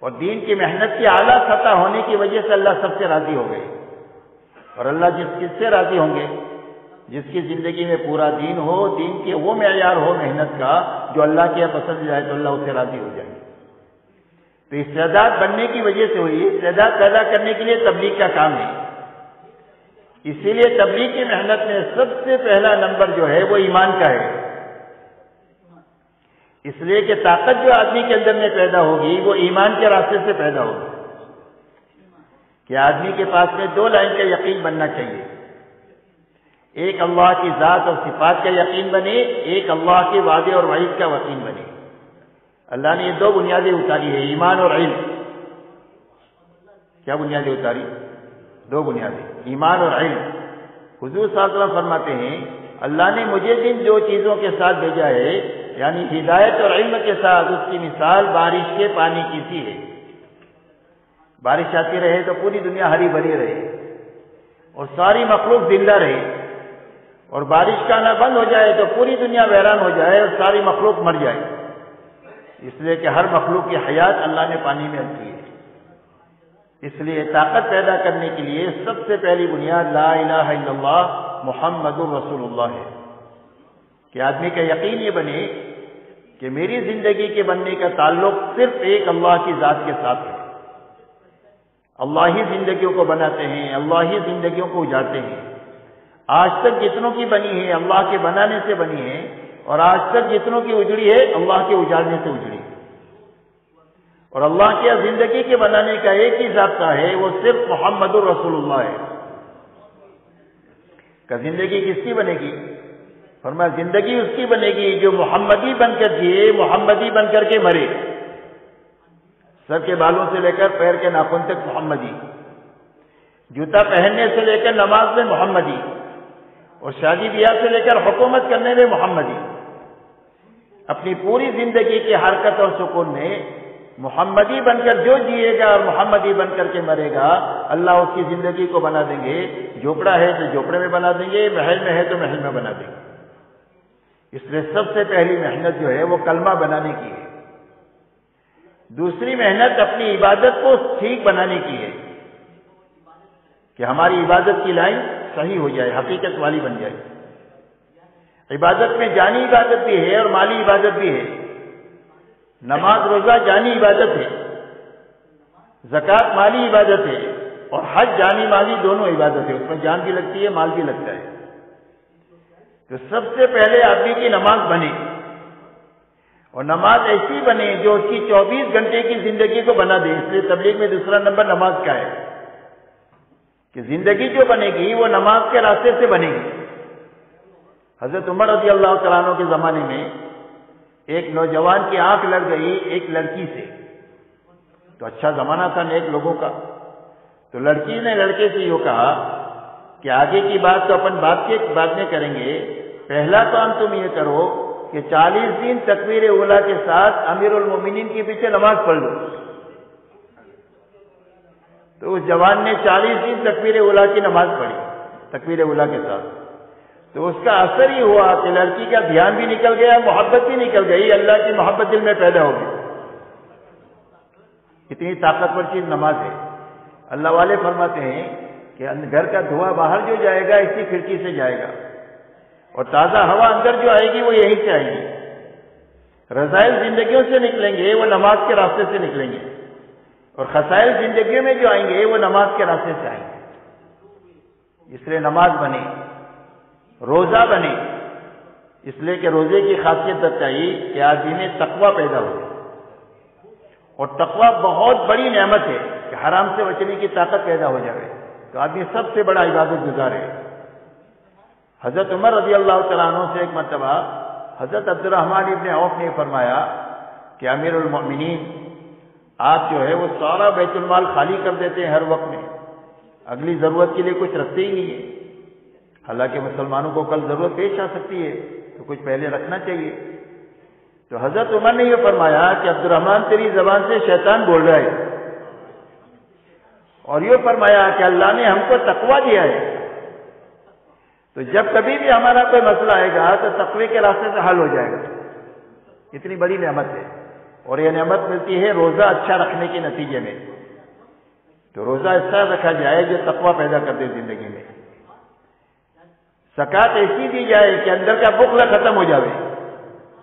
اور دین کی محنت کی اعلیٰ سطح ہونے کی وجہ سے اللہ سب سے راضی ہو گئے. اور اللہ جس سے راضی ہوں گے جس کی زندگی میں پورا دین ہو، دین کے وہ معیار ہو محنت کا جو اللہ کے پسند جائے تو اللہ اسے راضی ہو جائے. تو استعداد بننے کی وجہ سے ہوئی. استعداد پیدا کرنے کے لیے تبلیغ کا کام ہے. اسی لیے تبلیغ کی محنت میں سب سے پہلا نمبر جو ہے وہ ایمان کا ہے. اس لیے کہ طاقت جو آدمی کے اندر میں پیدا ہوگی وہ ایمان کے راستے سے پیدا ہوگی. کہ آدمی کے پاس میں 2 لائن کا یقین بننا چاہیے. ایک اللہ کی ذات اور صفات کا یقین بنے، ایک اللہ کے وعدے اور وعید کا یقین بنے. اللہ نے یہ 2 بنیادیں اتاری ہے، ایمان اور علم. کیا بنیادیں اتاری؟ 2 بنیادیں، ایمان اور علم. حضور صلی اللہ علیہ وسلم فرماتے ہیں اللہ نے مجھے جن 2 چیزوں کے ساتھ بھیجا ہے یعنی ہدایت اور علم کے ساتھ، اس کی مثال بارش کے پانی کی سی ہے. بارش آتی رہے تو پوری دنیا ہری بھری رہے اور ساری مخلوق زندہ رہے، اور بارش کا آنا بند ہو جائے تو پوری دنیا ویران ہو جائے اور ساری مخلوق مر جائے. اس لیے کہ ہر مخلوق کی حیات اللہ نے پانی میں رکھی ہے. اس لیے طاقت پیدا کرنے کے لیے سب سے پہلی بنیاد لا الہ الا اللہ محمد رسول اللہ ہے. کہ آدمی کا یقین یہ بنے کہ میری زندگی کے بننے کا تعلق صرف ایک اللہ کی ذات کے ساتھ ہے. اللہ ہی زندگیوں کو بناتے ہیں، اللہ ہی زندگیوں کو اجاڑتے ہیں۔ آج تک جتنوں کی بنی ہے اللہ کے بنانے سے بنی ہے، اور آج تک جتنوں کی اجڑی ہے اللہ کے اجاڑنے سے اجڑی ہے۔ اور اللہ کے زندگی کے بنانے کا ایک ہی ضابطہ ہے، وہ صرف محمد الرسول اللہ ہے۔ کہ زندگی کس کی بنے گی؟ فرمایا زندگی اس کی بنے گی جو محمدی بن کر جیے، محمدی بن کر کے مرے، سر کے بالوں سے لے کر پیر کے ناخن تک محمدی، جوتا پہننے سے لے کر نماز میں محمدی، اور شادی بیاہ سے لے کر حکومت کرنے میں محمدی، اپنی پوری زندگی کی حرکت اور سکون میں محمدی بن کر جو جیے گا اور محمدی بن کر کے مرے گا، اللہ اس کی زندگی کو بنا دیں گے۔ جھوپڑا ہے تو جھوپڑے میں بنا دیں گے، محل میں ہے تو محل میں بنا دیں گے۔ اس لیے سب سے پہلی محنت جو ہے وہ کلمہ بنانے کی ہے، دوسری محنت اپنی عبادت کو ٹھیک بنانے کی ہے کہ ہماری عبادت کی لائن صحیح ہو جائے، حقیقت والی بن جائے۔ عبادت میں جانی عبادت بھی ہے اور مالی عبادت بھی ہے۔ نماز روزہ جانی عبادت ہے، زکوٰۃ مالی عبادت ہے، اور حج جانی مالی دونوں عبادت ہے، اس میں جان بھی لگتی ہے مال بھی لگتا ہے۔ تو سب سے پہلے آدمی کی نماز بنے، اور نماز ایسی بنے جو اس کی 24 گھنٹے کی زندگی کو بنا دے۔ اس لیے تبلیغ میں دوسرا نمبر نماز کا ہے کہ زندگی جو بنے گی وہ نماز کے راستے سے بنے گی۔ حضرت عمر رضی اللہ تعالیٰ عنہ کے زمانے میں ایک نوجوان کی آنکھ لگ گئی ایک لڑکی سے، تو اچھا زمانہ تھا نیک لوگوں کا، تو لڑکی نے لڑکے سے یہ کہا کہ آگے کی بات تو اپن بعد میں کریں گے، پہلا کام تم یہ کرو کہ 40 دن تکبیر اولیٰ کے ساتھ امیر المومنین کے پیچھے نماز پڑھ لو۔ تو اس جوان نے 40 دن تکبیر اولیٰ کی نماز پڑھی، تکبیر اولیٰ کے ساتھ، تو اس کا اثر یہ ہوا کہ لڑکی کا دھیان بھی نکل گیا، محبت بھی نکل گئی، اللہ کی محبت دل میں پیدا ہو گئی۔ اتنی طاقتور چیز نماز ہے۔ اللہ والے فرماتے ہیں کہ گھر کا دھواں باہر جو جائے گا اسی کھڑکی سے جائے گا، اور تازہ ہوا اندر جو آئے گی وہ یہیں سے آئے گی۔ رذائل زندگیوں سے نکلیں گے وہ نماز کے راستے سے نکلیں گے، اور خسائل زندگیوں میں جو آئیں گے وہ نماز کے راستے سے آئیں گے۔ اس لیے نماز بنے، روزہ بنے، اس لیے کہ روزے کی خاصیت بتائی کہ آدمی میں تقوی پیدا ہو، اور تقوی بہت بڑی نعمت ہے کہ حرام سے بچنے کی طاقت پیدا ہو جائے، تو آدمی سب سے بڑا عبادت گزار ہے۔ حضرت عمر رضی اللہ تعالیٰ عنہ سے ایک مرتبہ حضرت عبد الرحمن ابن عوف نے فرمایا کہ امیر المؤمنین آپ جو ہے وہ سارا بیت المال خالی کر دیتے ہیں ہر وقت میں، اگلی ضرورت کے لیے کچھ رکھتے ہی نہیں ہے، حالانکہ مسلمانوں کو کل ضرورت پیش آ سکتی ہے تو کچھ پہلے رکھنا چاہیے۔ تو حضرت عمر نے یہ فرمایا کہ عبد الرحمن تیری زبان سے شیطان بول رہا ہے، اور یہ فرمایا کہ اللہ نے ہم کو تقوی دیا ہے، تو جب کبھی بھی ہمارا کوئی مسئلہ آئے گا تو تقوی کے راستے سے حل ہو جائے گا۔ اتنی بڑی نعمت ہے، اور یہ نعمت ملتی ہے روزہ اچھا رکھنے کے نتیجے میں۔ تو روزہ ایسا رکھا جائے جو تقوی پیدا کر دے زندگی میں۔ زکوٰۃ ایسی دی جائے کہ اندر کا بخل ختم ہو جاوے،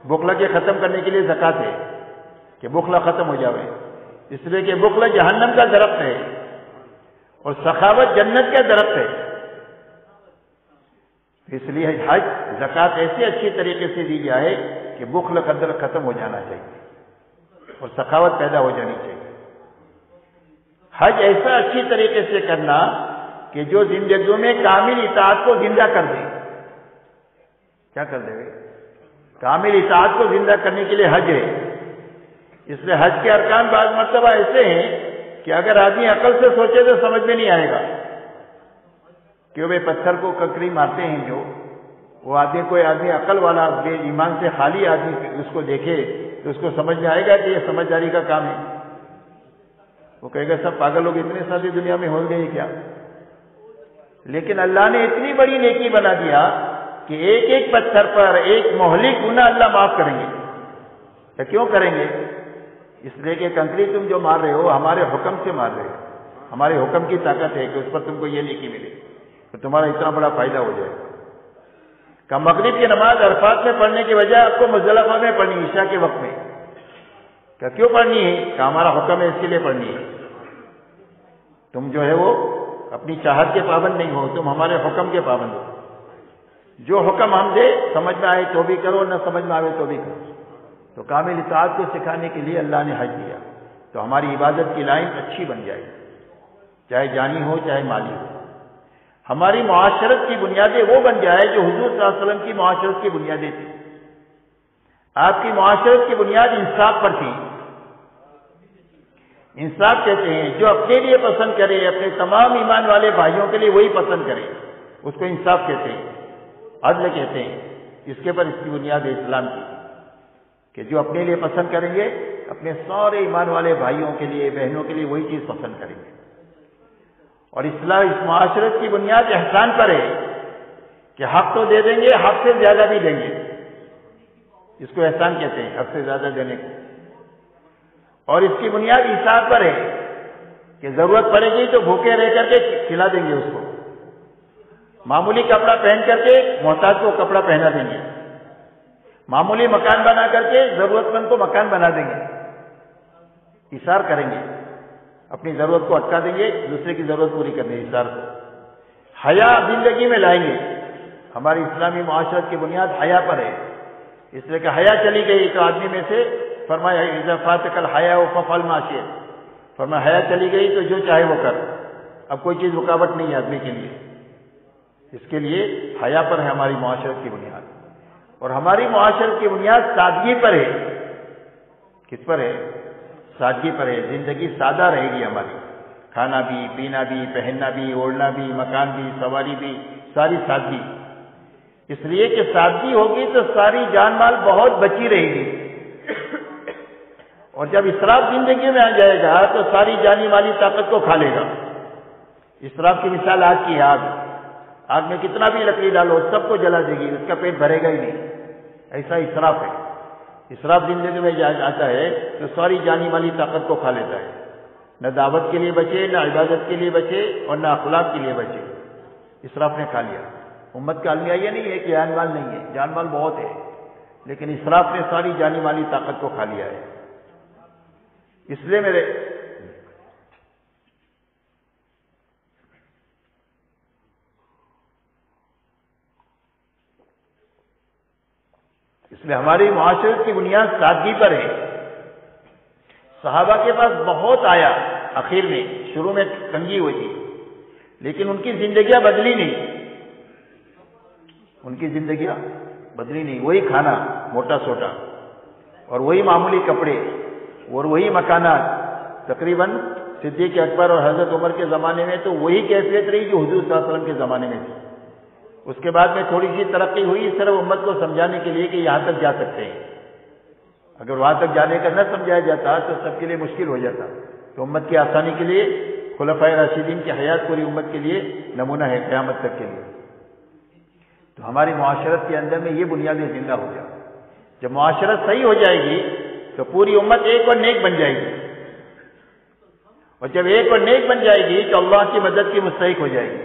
بخل کے ختم کرنے کے لیے زکوٰۃ ہے کہ بخل ختم ہو جاوے، اس لیے کہ بخل جہنم کا درخت ہے اور سخاوت جنت کا درخت ہے۔ اس لیے حج زکوٰۃ ایسی اچھی طریقے سے دی جائے کہ بخل قدر ختم ہو جانا چاہیے اور سخاوت پیدا ہو جانی چاہیے۔ حج ایسا اچھی طریقے سے کرنا کہ جو زندگیوں میں کامل اطاعت کو زندہ کر دے۔ کیا کر دے؟ کامل اطاعت کو زندہ کرنے کے لیے حج ہے۔ اس لیے حج کے ارکان بعض مرتبہ ایسے ہیں کہ اگر آدمی عقل سے سوچے تو سمجھ میں نہیں آئے گا کہ وہ پتھر کو کنکری مارتے ہیں جو، وہ آدمی کوئی آدمی عقل والا بے ایمان سے خالی آدمی اس کو دیکھے تو اس کو سمجھ میں آئے گا کہ یہ سمجھداری کا کام ہے؟ وہ کہے گا سب پاگل لوگ اتنے ساری دنیا میں ہو گئے کیا؟ لیکن اللہ نے اتنی بڑی نیکی بنا دیا کہ ایک ایک پتھر پر ایک مہلک گناہ اللہ معاف کریں گے۔ تو کیوں کریں گے؟ اس لیے کہ کنکری تم جو مار رہے ہو ہمارے حکم سے مار رہے ہو، ہمارے حکم کی طاقت ہے کہ اس پر تم کو یہ نیکی ملے، تو تمہارا اتنا بڑا فائدہ ہو جائے گا۔ کہ مغرب کی نماز عرفات میں پڑھنے کے بجائے آپ کو مزدلفہ میں پڑھنی، عشاء کے وقت میں۔ کہ کیوں پڑھنی ہے؟ کہ ہمارا حکم ہے اس کے لیے پڑھنی ہے۔ تم جو ہے وہ اپنی چاہت کے پابند نہیں ہو، تم ہمارے حکم کے پابند ہو. جو حکم ہم دے سمجھ میں آئے تو بھی کرو، نہ سمجھ میں آئے تو بھی کرو. تو کامل اطاعت کو سکھانے کے لیے اللہ نے حج دیا، تو ہماری عبادت کی لائن اچھی بن جائے، چاہے جانی ہو چاہے مالی ہو. ہماری معاشرت کی بنیادیں وہ بن جائے جو حضور صلی اللہ علیہ وسلم کی معاشرت کی بنیادیں تھیں. آپ کی معاشرت کی بنیاد انصاف پر تھی. انصاف کہتے ہیں جو اپنے لیے پسند کرے، اپنے تمام ایمان والے بھائیوں کے لیے وہی پسند کرے، اس کو انصاف کہتے ہیں، عدل کہتے ہیں. اس کے پر اس کی بنیاد ہے اسلام کی، کہ جو اپنے لیے پسند کریں گے اپنے سارے ایمان والے بھائیوں کے لیے بہنوں کے لیے وہی چیز پسند کریں گے. اور اسلام اس معاشرت کی بنیاد احسان پر ہے کہ حق تو دے دیں گے، حق سے زیادہ بھی دیں گے. اس کو احسان کہتے ہیں، حق سے زیادہ دینے کو. اور اس کی بنیاد ایثار پر ہے کہ ضرورت پڑے گی تو بھوکے رہ کر کے کھلا دیں گے اس کو. معمولی کپڑا پہن کر کے محتاج کو کپڑا پہنا دیں گے. معمولی مکان بنا کر کے ضرورت مند کو مکان بنا دیں گے. ایثار کریں گے، اپنی ضرورت کو اٹکا دیں گے، دوسرے کی ضرورت پوری کرنے ایثار کو. حیا زندگی میں لائیں گے. ہماری اسلامی معاشرت کی بنیاد حیا پر ہے، اس لیے کہ حیا چلی گئی تو آدمی میں سے فرمایا اذا فاتک الحیا فافعل ما شئت، فرمایا حیا چلی گئی تو جو چاہے وہ کر، اب کوئی چیز رکاوٹ نہیں ہے آدمی کے لیے. اس کے لیے حیا پر ہے ہماری معاشرت کی بنیاد. اور ہماری معاشرت کی بنیاد سادگی پر ہے. کس پر ہے؟ سادگی پر ہے. زندگی سادہ رہے گی ہماری، کھانا بھی، پینا بھی، پہننا بھی، اوڑھنا بھی، مکان بھی، سواری بھی، ساری سادگی. اس لیے کہ سادگی ہوگی تو ساری جان مال بہت بچی رہے گی. اور جب اسراف زندگی میں آ جائے گا تو ساری جانی مالی طاقت کو کھا لے گا. اسراف کی مثال آگ کی ہے. آگ میں کتنا بھی لکڑی ڈالو سب کو جلا دے گی، اس کا پیٹ بھرے گا ہی نہیں. ایسا اسراف ہے. اسراف زندگی میں آتا ہے تو ساری جانی مالی طاقت کو کھا لیتا ہے. نہ دعوت کے لیے بچے، نہ عبادت کے لیے بچے، اور نہ اخلاق کے لیے بچے. اسراف نے کھا لیا. امت کا المیہ یہ نہیں ہے کہ جان مال نہیں ہے، جان مال بہت ہے، لیکن اسراف نے ساری جانی مالی طاقت کو کھا لیا ہے. اس لیے ہماری معاشرت کی بنیاد سادگی پر ہے. صحابہ کے پاس بہت آیا، آخر میں شروع میں تنگی ہوئی تھی، لیکن ان کی زندگیاں بدلی نہیں. ان کی زندگیاں بدلی نہیں. وہی کھانا موٹا سوٹا، اور وہی معمولی کپڑے، اور وہی مکانات. تقریباً صدیق اکبر اور حضرت عمر کے زمانے میں تو وہی کیفیت رہی جو حضور صلی اللہ علیہ وسلم کے زمانے میں تھی. اس کے بعد میں تھوڑی سی ترقی ہوئی صرف امت کو سمجھانے کے لیے کہ یہاں تک جا سکتے ہیں. اگر وہاں تک جانے کا نہ سمجھایا جاتا تو سب کے لیے مشکل ہو جاتا. تو امت کی آسانی کے لیے خلفائے راشدین کی حیات پوری امت کے لیے نمونہ ہے قیامت تک کے لیے. تو ہماری معاشرت کے اندر میں یہ بنیادیں زندہ ہو جائیں. جب معاشرت صحیح ہو جائے گی تو پوری امت ایک اور نیک بن جائے گی. اور جب ایک اور نیک بن جائے گی تو اللہ کی مدد کی مستحق ہو جائے گی.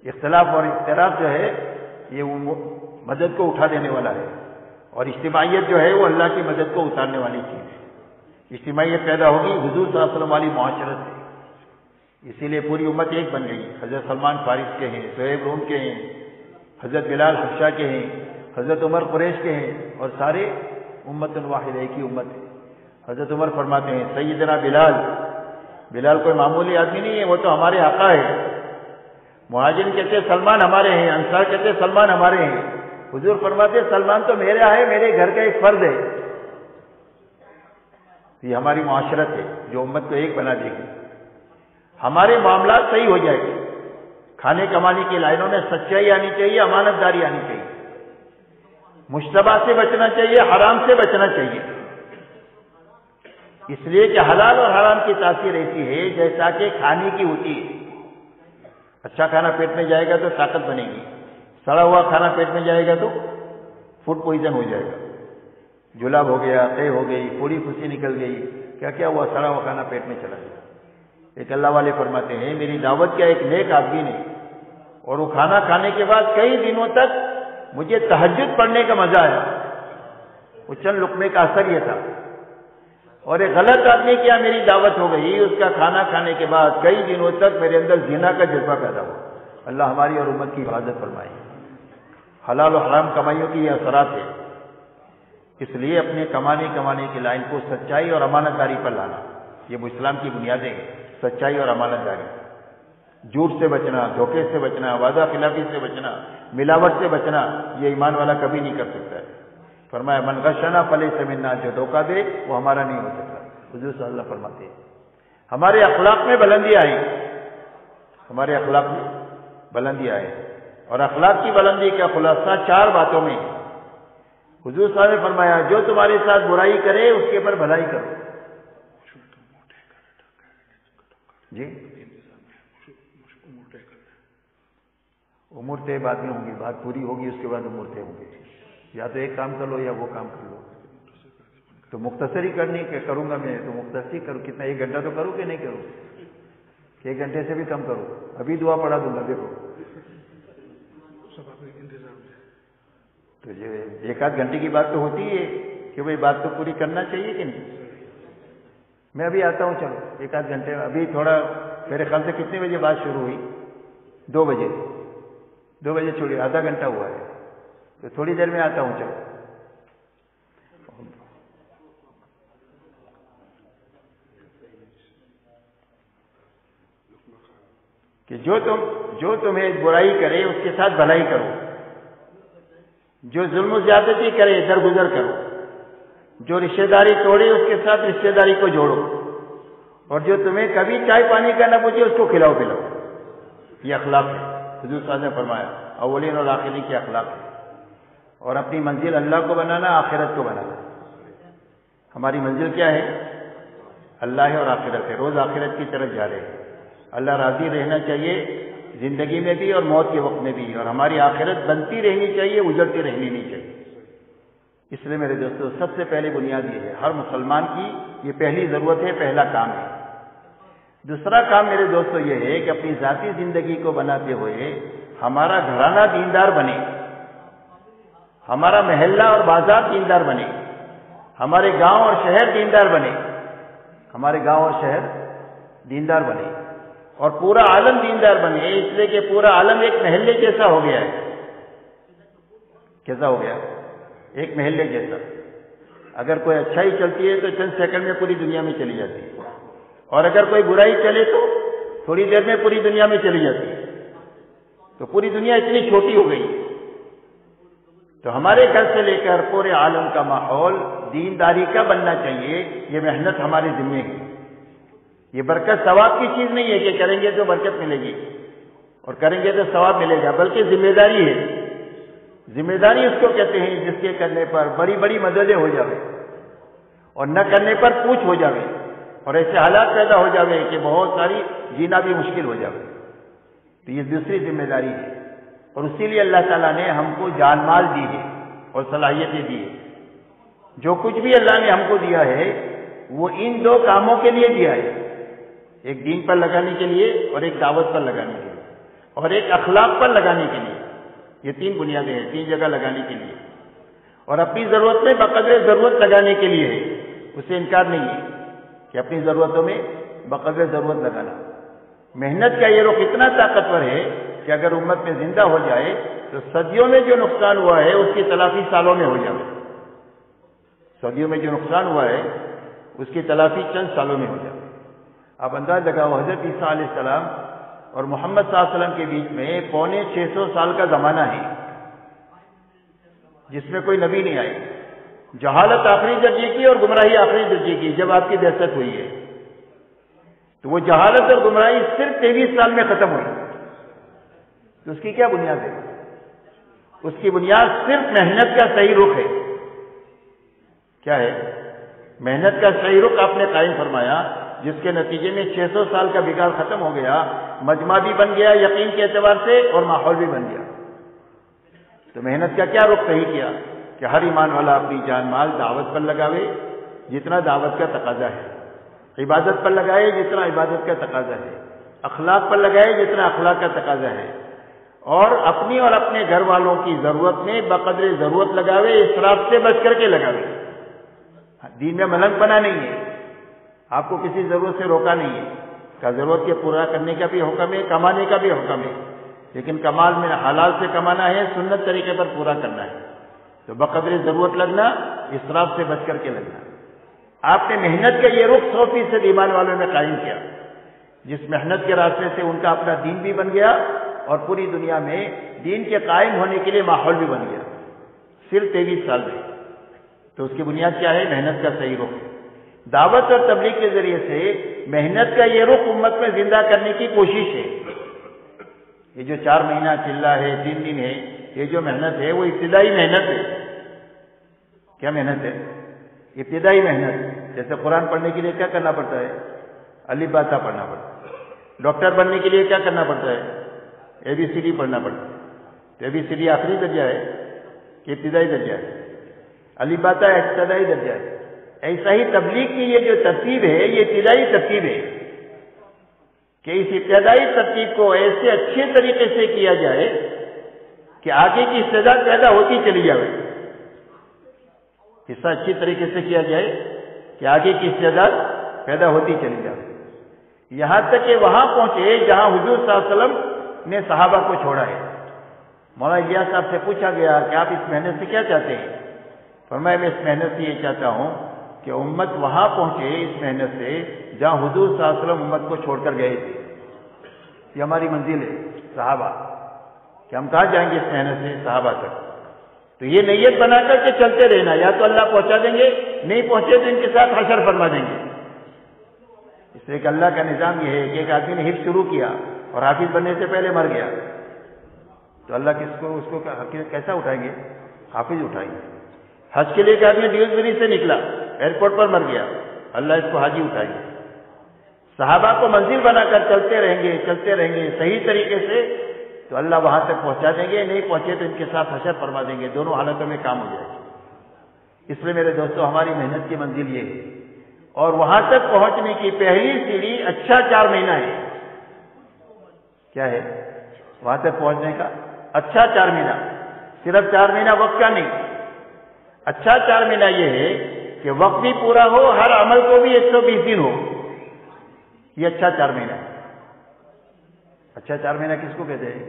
اختلاف اور اختلاف جو ہے یہ مدد کو اٹھا دینے والا ہے، اور اجتماعیت جو ہے وہ اللہ کی مدد کو اتارنے والی چیز ہے. اجتماعیت پیدا ہوگی حضور صلی اللہ علیہ وسلم والی معاشرت سے. اسی لیے پوری امت ایک بن گئی. حضرت سلمان فارس کے ہیں، صہیب روم کے ہیں، حضرت بلال حبشہ کے ہیں، حضرت عمر قریش کے ہیں، اور سارے امت واحد ایک ہی امت ہے. حضرت عمر فرماتے ہیں سیدنا بلال کوئی معمولی آدمی نہیں ہے، وہ تو ہمارے آقا ہے. مہاجرین کہتے ہیں سلمان ہمارے ہیں، انصار کہتے ہیں سلمان ہمارے ہیں. حضور فرماتے ہیں سلمان تو میرا ہے، میرے گھر کا ایک فرد ہے. یہ ہماری معاشرت ہے جو امت کو ایک بنا دے گی. ہمارے معاملات صحیح ہو جائے گے. کھانے کمانے کی لائنوں میں سچائی آنی چاہیے، امانت داری آنی چاہیے، مشتبہ سے بچنا چاہیے، حرام سے بچنا چاہیے. اس لیے کہ حلال اور حرام کی تاثیر ایسی ہے جیسا کہ کھانے کی ہوتی ہے. اچھا کھانا پیٹ میں جائے گا تو طاقت بنے گی، سڑا ہوا کھانا پیٹ میں جائے گا تو فوڈ پوائزن ہو جائے گا. جلاب ہو گیا، قے ہو گئی، پوڑی پھسی نکل گئی، کیا کیا ہوا، سڑا ہوا کھانا پیٹ میں چلا گیا. ایک اللہ والے فرماتے ہیں میری دعوت کیا ایک نیک آدمی نے، اور وہ کھانا کھانے کے بعد کئی دنوں تک مجھے تہجد پڑھنے کا مزہ آیا. وہ چند لقمے کا اثر یہ تھا. اور ایک غلط آدمی کیا میری دعوت ہو گئی، اس کا کھانا کھانے کے بعد کئی دنوں تک میرے اندر زنا کا جذبہ پیدا ہوا۔ اللہ ہماری اور امت کی حفاظت فرمائے۔ حلال و حرام کمائیوں کی یہ اثرات ہے، اس لیے اپنے کمانے کی لائن کو سچائی اور امانت داری پر لانا، یہ وہ اسلام کی بنیادیں ہیں، سچائی اور امانت داری، جھوٹ سے بچنا، دھوکے سے بچنا، وعدہ خلافی سے بچنا، ملاوٹ سے بچنا، یہ ایمان والا کبھی نہیں کر سکتا ہے۔ فرمایا من غشنا فلیس منا، جو دھوکہ دے وہ ہمارا نہیں ہو سکتا۔ حضور صلی اللہ علیہ وسلم فرماتے ہیں ہمارے اخلاق میں بلندی آئی، ہمارے اخلاق میں بلندی آئے، اور اخلاق کی بلندی کا خلاصہ 4 باتوں میں ہے۔ حضور صلی اللہ علیہ وسلم نے فرمایا جو تمہارے ساتھ برائی کرے اس کے اوپر بھلائی کرو۔ جی امور طے بعد میں ہوں گی، بات پوری ہوگی اس کے بعد امور طے ہوں گی، یا تو ایک کام کر لو یا وہ کام کر لو۔ تو مختصر ہی کرنی کہ کروں گا میں تو مختصر کروں، کتنا 1 گھنٹہ تو کروں کہ نہیں کروں، 1 گھنٹے سے بھی کم کروں، ابھی دعا پڑھا دوں گا۔ دیکھو تو یہ 1 آدھ گھنٹے کی بات تو ہوتی ہے کہ بھئی بات تو پوری کرنا چاہیے کہ نہیں۔ میں ابھی آتا ہوں، چلو 1 آدھ گھنٹے، ابھی تھوڑا میرے خیال سے کتنے بجے بات شروع ہوئی؟ 2 بجے، 2 بجے چھوڑی، آدھا گھنٹہ ہوا ہے، تو تھوڑی دیر میں آتا ہوں، چلو۔ کہ جو تمہیں برائی کرے اس کے ساتھ بھلائی کرو، جو ظلم و زیادتی کرے درگزر کرو، جو رشتہ داری توڑے اس کے ساتھ رشتہ داری کو جوڑو، اور جو تمہیں کبھی چائے پانی کا نہ پوچھے اس کو کھلاؤ پلاؤ۔ یہ اخلاق ہے، حضور صلی اللہ علیہ وسلم نے فرمایا اولین اور آخرین کے اخلاق ہے۔ اور اپنی منزل اللہ کو بنانا، آخرت کو بنانا۔ ہماری منزل کیا ہے؟ اللہ ہے اور آخرت ہے، روز آخرت کی طرف جا رہے ہیں۔ اللہ راضی رہنا چاہیے زندگی میں بھی اور موت کے وقت میں بھی، اور ہماری آخرت بنتی رہنی چاہیے، اجڑتی رہنی نہیں چاہیے۔ اس لیے میرے دوستو سب سے پہلے بنیاد یہ ہے، ہر مسلمان کی یہ پہلی ضرورت ہے، پہلا کام ہے۔ دوسرا کام میرے دوستو یہ ہے کہ اپنی ذاتی زندگی کو بناتے ہوئے ہمارا گھرانہ دیندار بنے، ہمارا محلہ اور بازار دیندار بنے، ہمارے گاؤں اور شہر دیندار بنے، ہمارے گاؤں اور شہر دیندار بنے، اور پورا عالم دیندار بنے، اس لیے کہ پورا عالم ایک محلے جیسا ہو گیا ہے۔ کیسا ہو گیا؟ ایک محلے جیسا۔ اگر کوئی اچھائی چلتی ہے تو چند سیکنڈ میں پوری دنیا میں چلی جاتی ہے، اور اگر کوئی برائی چلے تو تھوڑی دیر میں پوری دنیا میں چلی جاتی ہے۔ تو پوری دنیا اتنی چھوٹی ہو گئی۔ تو ہمارے گھر سے لے کر پورے عالم کا ماحول دینداری کا بننا چاہیے، یہ محنت ہمارے ذمہ ہے۔ یہ برکت ثواب کی چیز نہیں ہے کہ کریں گے تو برکت ملے گی اور کریں گے تو ثواب ملے گا، بلکہ ذمہ داری ہے۔ ذمہ داری اس کو کہتے ہیں جس کے کرنے پر بڑی بڑی مددیں ہو جاوے اور نہ کرنے پر پوچھ ہو جاوے، اور ایسے حالات پیدا ہو جاوے کہ بہت ساری جینا بھی مشکل ہو جاوے۔ تو یہ دوسری ذمہ داری ہے، اور اسی لیے اللہ تعالیٰ نے ہم کو جان مال دی ہے اور صلاحیتیں دی ہے۔ جو کچھ بھی اللہ نے ہم کو دیا ہے وہ ان 2 کاموں کے لیے دیا ہے، ایک دین پر لگانے کے لیے اور ایک دعوت پر لگانے کے لیے، اور ایک اخلاق پر لگانے کے لیے۔ یہ 3 بنیادیں ہیں، 3 جگہ لگانے کے لیے، اور اپنی ضرورت میں بقدر ضرورت لگانے کے لیے ہے۔ اسے انکار نہیں ہے کہ اپنی ضرورتوں میں بقدر ضرورت لگانا۔ محنت کا یہ رخ اتنا طاقتور ہے کہ اگر امت میں زندہ ہو جائے تو صدیوں میں جو نقصان ہوا ہے اس کی تلافی سالوں میں ہو جائے۔ صدیوں میں جو نقصان ہوا ہے اس کی تلافی چند سالوں میں ہو جائے۔ آپ انداز لگاؤ، حضرت عیسیٰ علیہ السلام اور محمد صلی اللہ علیہ وسلم کے بیچ میں 650 سال کا زمانہ ہے جس میں کوئی نبی نہیں آئے۔ جہالت آخری درجے کی اور گمراہی آخری درجے کی جب آپ کی بعثت ہوئی ہے، تو وہ جہالت اور گمراہی صرف 23 سال میں ختم ہوئی۔ تو اس کی کیا بنیاد ہے؟ اس کی بنیاد صرف محنت کا صحیح رخ ہے۔ کیا ہے؟ محنت کا صحیح رخ آپ نے قائم فرمایا، جس کے نتیجے میں 600 سال کا بگاڑ ختم ہو گیا، مجمع بھی بن گیا یقین کے اعتبار سے، اور ماحول بھی بن گیا۔ تو محنت کا کیا رخ صحیح کیا کہ ہر ایمان والا اپنی جان مال دعوت پر لگاوے جتنا دعوت کا تقاضا ہے، عبادت پر لگائے جتنا عبادت کا تقاضا ہے، اخلاق پر لگائے جتنا اخلاق کا تقاضا ہے، اور اپنی اور اپنے گھر والوں کی ضرورت میں بقدر ضرورت لگاوے، اسراف سے بچ کر کے لگاوے۔ دین میں ملنگ پنا نہیں ہے، آپ کو کسی ضرورت سے روکا نہیں ہے کہ ضرورت کے پورا کرنے کا بھی حکم ہے، کمانے کا بھی حکم ہے، لیکن کمال میں حلال سے کمانا ہے، سنت طریقے پر پورا کرنا ہے. تو بقدر ضرورت لگنا، اسراف سے بچ کر کے لگنا. آپ نے محنت کا یہ رخ 100% ایمان والوں میں قائم کیا، جس محنت کے راستے سے ان کا اپنا دین بھی بن گیا اور پوری دنیا میں دین کے قائم ہونے کے لیے ماحول بھی بن گیا، صرف 23 سال میں. تو اس کی بنیاد کیا ہے؟ محنت کا صحیح رخ. دعوت اور تبلیغ کے ذریعے سے محنت کا یہ رخ امت میں زندہ کرنے کی کوشش ہے. یہ جو 4 مہینہ چلہ ہے، 3 دن ہے، یہ جو محنت ہے وہ ابتدائی محنت ہے. کیا محنت ہے؟ ابتدائی محنت. جیسے قرآن پڑھنے کے لیے کیا کرنا پڑتا ہے؟ الف با تا پڑھنا پڑتا ہے. ڈاکٹر بننے کے لیے کیا کرنا پڑتا ہے؟ ABCD پڑھنا پڑتا ہے. تو ABCD آخری درجہ ہے کہ ابتدائی درجہ ہے؟ الف با تا ابتدائی درجہ ہے. ایسا ہی تبلیغ کی یہ جو ترتیب ہے یہ ابتدائی ترتیب ہے کہ اس ابتدائی ترتیب کو ایسے اچھے طریقے سے کیا جائے کہ آگے کی استعداد پیدا ہوتی چلی جائے. اس اچھی طریقے سے کیا جائے کہ آگے کی استعداد پیدا ہوتی چلی جائے، یہاں تک کہ وہاں پہنچے جہاں حضور صلی اللہ علیہ وسلم نے صحابہ کو چھوڑا ہے. مولانا الیاس صاحب سے پوچھا گیا کہ آپ اس محنت سے کیا چاہتے ہیں؟ فرمایا میں اس محنت سے یہ چاہتا ہوں کہ امت وہاں پہنچے اس محنت سے جہاں حضور صلی اللہ علیہ وسلم امت کو چھوڑ کر گئے تھے. یہ ہماری منزل ہے صحابہ کہ ہم کہاں جائیں گے اس محنت سے؟ صحابہ تک. تو یہ نیت بنا کر کے چلتے رہنا، یا تو اللہ پہنچا دیں گے، نہیں پہنچے تو ان کے ساتھ حشر فرما دیں گے. اس لیے کہ اللہ کا نظام یہ ہے کہ ایک آدمی نے حفظ شروع کیا اور حافظ بننے سے پہلے مر گیا تو اللہ اس کو کیسا اٹھائیں گے؟ حافظ اٹھائیں گے. حج کے لیے ایک آدمی ڈیوزبری سے نکلا، ایئرپورٹ پر مر گیا، اللہ اس کو حاجی اٹھائیں گے. صحابہ کو منزل بنا کر چلتے رہیں گے صحیح طریقے سے تو اللہ وہاں تک پہنچا دیں گے، نہیں پہنچے تو ان کے ساتھ حشر فرما دیں گے. دونوں حالتوں میں کام ہو جائے گا. اس لیے میرے دوستو ہماری محنت کی منزل یہ ہے، اور وہاں تک پہنچنے کی پہلی سیڑھی اچھا 4 مہینہ ہے. کیا ہے وہاں تک پہنچنے کا؟ اچھا 4 مہینہ. صرف 4 مہینہ وقت کا نہیں، اچھا 4 مہینہ یہ ہے کہ وقت بھی پورا ہو، ہر عمل کو بھی 120 دن ہو. یہ اچھا 4 مہینہ ہے. اچھا 4 مہینہ کس کو کہتے ہیں؟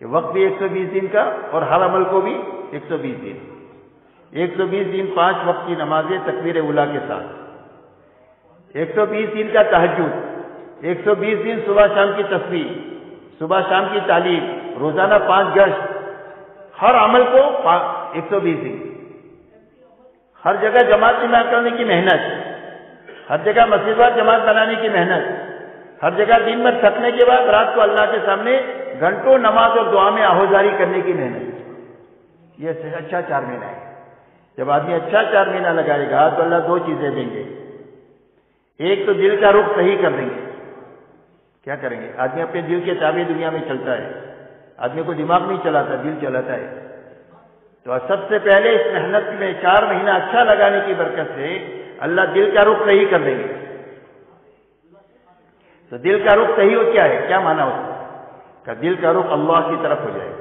کہ وقت بھی 120 دن کا اور ہر عمل کو بھی 120 دن. 120 دن 5 وقت کی نمازیں تکبیر اولیٰ کے ساتھ، 120 دن کا تہجد، 120 دن صبح شام کی تسبیح، صبح شام کی تعلیم، روزانہ 5 گشت، ہر عمل کو 120 دن. ہر جگہ جماعت جمع کرنے کی محنت، ہر جگہ مسجدوار جماعت بنانے کی محنت، ہر جگہ دن میں تھکنے کے بعد رات کو اللہ کے سامنے گھنٹوں نماز اور دعا میں آہوزاری کرنے کی محنت. یہ اچھا 4 مہینہ ہے. جب آدمی اچھا 4 مہینہ لگائے گا تو اللہ 2 چیزیں دیں گے. ایک تو دل کا رخ صحیح کر دیں گے. کیا کریں گے؟ آدمی اپنے دل کے تابع دنیا میں چلتا ہے. آدمی کو دماغ نہیں چلاتا، دل چلاتا ہے. تو سب سے پہلے اس محنت میں 4 مہینہ اچھا لگانے کی برکت سے اللہ دل کا رخ صحیح کر دیں گے. تو دل کا رخ صحیح ہو کیا ہے؟ کیا مانا اس کا؟ دل کا رخ اللہ کی طرف ہو جائے گا.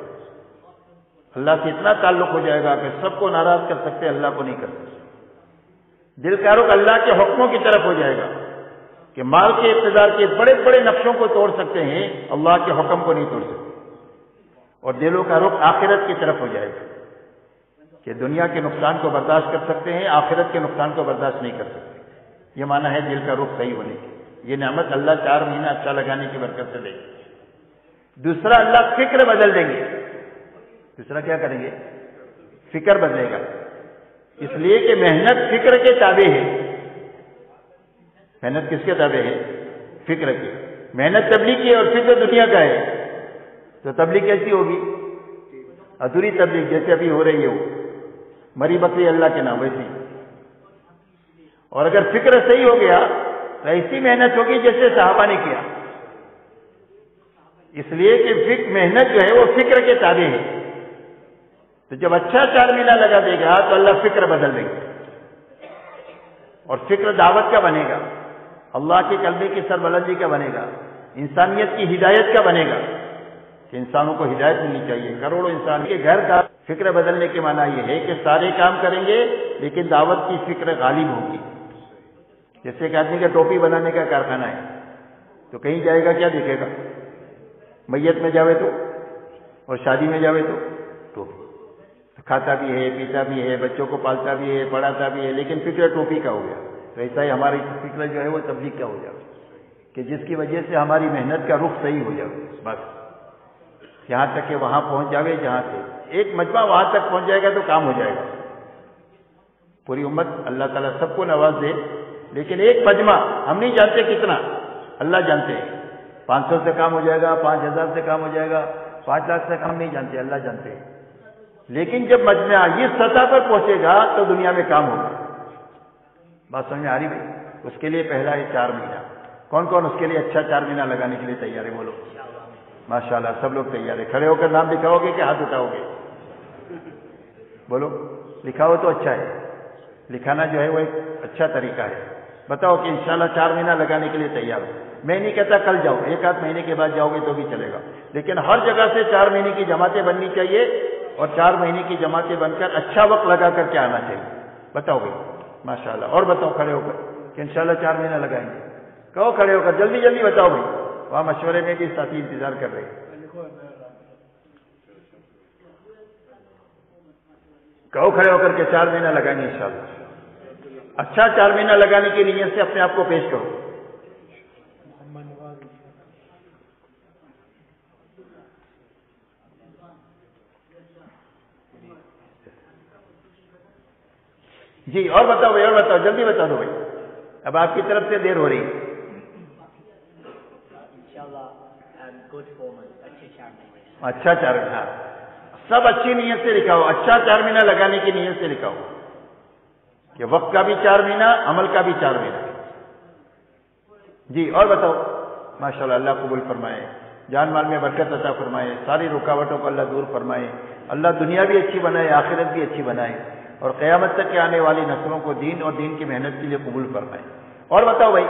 اللہ سے اتنا تعلق ہو جائے گا کہ سب کو ناراض کر سکتے، اللہ کو نہیں کر سکتے. دل کا رخ اللہ کے حکموں کی طرف ہو جائے گا کہ مال کے اقتدار کے بڑے بڑے نقشوں کو توڑ سکتے ہیں، اللہ کے حکم کو نہیں توڑ سکتے. اور دلوں کا رخ آخرت کی طرف ہو جائے گا کہ دنیا کے نقصان کو برداشت کر سکتے ہیں، آخرت کے نقصان کو برداشت نہیں کر سکتے. یہ مانا ہے دل کا رخ صحیح ہونے کی. یہ نعمت اللہ 4 مہینہ اچھا لگانے کی برکت سے دے گی. دوسرا، اللہ فکر بدل دیں گے. دوسرا کیا کریں گے؟ فکر بدلے گا. اس لیے کہ محنت فکر کے تابع ہے. محنت کس کے تابع ہے؟ فکر کی. محنت تبلیغ کی اور فکر دنیا کا ہے. تو تبلیغ کیسی ہوگی؟ ادھوری تبلیغ، جیسے ابھی ہو رہی ہے وہ مری بکری اللہ کے نام ویسی. اور اگر فکر صحیح ہو گیا تو ایسی محنت ہوگی جیسے صحابہ نے کیا. اس لیے کہ محنت جو ہے وہ فکر کے تابع ہے. تو جب اچھا 4 مہینہ لگا دے گا تو اللہ فکر بدل دے گا. اور فکر دعوت کا بنے گا، اللہ کے کلمے کی سربلندی کا بنے گا، انسانیت کی ہدایت کا بنے گا کہ انسانوں کو ہدایت ملنی چاہیے. کروڑوں انسان کے گھر کا فکر بدلنے کے معنی یہ ہے کہ سارے کام کریں گے لیکن دعوت کی فکر غالب ہوگی. جیسے ایک آدمی کا ٹوپی بنانے کا کارخانہ ہے، تو کہیں جائے گا کیا دیکھے گا؟ میت میں جاوے تو اور شادی میں جاوے تو ٹوپی، کھاتا بھی ہے، پیتا بھی ہے، بچوں کو پالتا بھی ہے، پڑھاتا بھی ہے، لیکن فکر ٹوپی کا ہو گیا. تو ایسا ہی ہماری فکر جو ہے وہ تبلیغ کا ہو جائے کہ جس کی وجہ سے ہماری محنت کا رخ صحیح ہو جائے، بس یہاں تک کہ وہاں پہنچ جاوے جہاں سے ایک مجمع وہاں تک پہنچ جائے گا تو کام ہو جائے گا. پوری امت اللہ تعالیٰ سب کو نواز دے، لیکن ایک مجمع ہم نہیں جانتے کتنا، اللہ جانتے ہیں. 500 سے کام ہو جائے گا، 5000 سے کام ہو جائے گا، 5 لاکھ سے کام نہیں جانتے، اللہ جانتے ہیں. لیکن جب مجمع اس سطح پر پہنچے گا تو دنیا میں کام ہوگا. بات سمجھ میں آ رہی بھائی؟ اس کے لیے پہلا ہے 4 مہینہ. کون کون اس کے لیے اچھا 4 مہینہ لگانے کے لیے تیار ہے؟ بولو ماشاءاللہ. سب لوگ تیار ہے. کھڑے ہو کر نام لکھاؤ گے کہ ہاتھ اٹھاؤ گے؟ بولو. لکھاؤ تو اچھا ہے، لکھانا جو ہے وہ ایک اچھا طریقہ ہے. بتاؤ کہ انشاءاللہ 4 مہینہ لگانے کے لیے تیار ہو. میں نہیں کہتا کل جاؤ، 1 مہینے کے بعد جاؤ گے تو بھی چلے گا، لیکن ہر جگہ سے 4 مہینے کی جماعتیں بننی چاہیے اور 4 مہینے کی جماعتیں بن کر اچھا وقت لگا کر کے آنا چاہیے. بتاؤ بھائی ماشاءاللہ. اور بتاؤ کھڑے ہو کر کہ انشاءاللہ 4 مہینہ لگائیں گے. کہو کھڑے ہو کر، جلدی جلدی بتاؤ بھائی. وہاں مشورے میں بھی ساتھی انتظار کر رہے ہیں. کہو کھڑے ہو کر کے 4 مہینہ لگائیں گے انشاءاللہ. اچھا 4 مہینہ لگانے کی نیت سے اپنے آپ کو پیش کرو. جی اور بتاؤ بھائی، اور بتاؤ، جلدی بتا دو بھائی، اب آپ کی طرف سے دیر ہو رہی ہے. اچھا 4 مہینہ سب اچھی نیت سے لکھاؤ. اچھا 4 مہینہ لگانے کی نیت سے لکھاؤ کہ وقت کا بھی 4 مہینہ، عمل کا بھی 4 مہینہ. جی اور بتاؤ. ماشاءاللہ. اللہ قبول فرمائے، جان مال میں برکت عطا فرمائے، ساری رکاوٹوں کو اللہ دور فرمائے. اللہ دنیا بھی اچھی بنائے، آخرت بھی اچھی بنائے، اور قیامت تک کے آنے والی نسلوں کو دین اور دین کی محنت کے لیے قبول فرمائے. اور بتاؤ بھائی.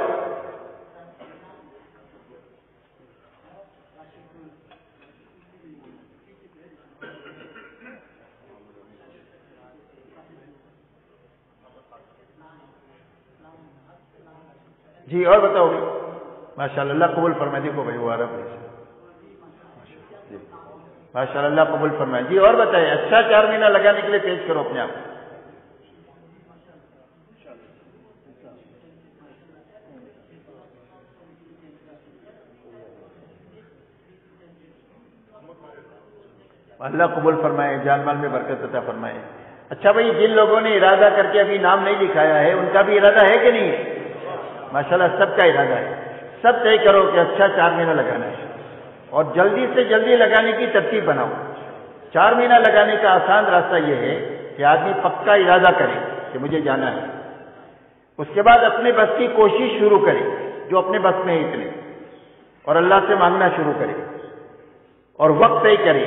جی اور بتاؤ بھائی. ماشاءاللہ. اللہ قبول فرمائے. دیکھو بھائی وہ عرب ماشاءاللہ. اللہ قبول فرمائے. جی اور بتائیے. اچھا 4 مہینہ لگانے کے لیے پیش کرو اپنے آپ. اللہ قبول فرمائے، جان مال میں برکت عطا فرمائے. اچھا بھائی، جن لوگوں نے ارادہ کر کے ابھی نام نہیں لکھایا ہے ان کا بھی ارادہ ہے کہ نہیں ہے؟ ماشاءاللہ سب کا ارادہ ہے. سب طے کرو کہ اچھا 4 مہینہ لگانا ہے اور جلدی سے جلدی لگانے کی ترتیب بناؤ. 4 مہینہ لگانے کا آسان راستہ یہ ہے کہ آدمی پکا ارادہ کرے کہ مجھے جانا ہے. اس کے بعد اپنے بس کی کوشش شروع کرے جو اپنے بس میں ہے اتنے، اور اللہ سے مانگنا شروع کرے اور وقت طے کرے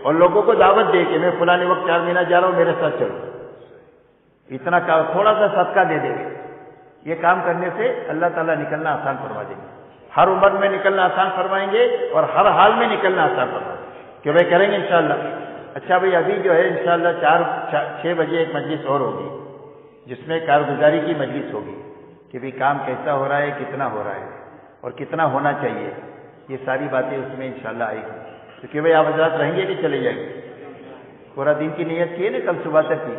اور لوگوں کو دعوت دے کہ میں فلاں وقت 4 مہینہ جا رہا ہوں، میرے ساتھ چلو. اتنا تھوڑا سا صدقہ دے دے. یہ کام کرنے سے اللہ تعالیٰ نکلنا آسان فرما دیں گے. ہر عمر میں نکلنا آسان فرمائیں گے اور ہر حال میں نکلنا آسان فرمائیں گے کہ بھائی کریں گے انشاءاللہ. اچھا بھائی، ابھی جو ہے انشاءاللہ 6 بجے ایک مجلس اور ہوگی جس میں کارگزاری کی مجلس ہوگی کہ بھائی کام کیسا ہو رہا ہے، کتنا ہو رہا ہے اور کتنا ہونا چاہیے. یہ ساری باتیں اس میں انشاءاللہ آئے گی. تو کہ بھائی آپ حضرات رہیں گے کہ چلے جائیں گے؟ پورا دن کی نیت کی ہے نا، کل صبح تک کی.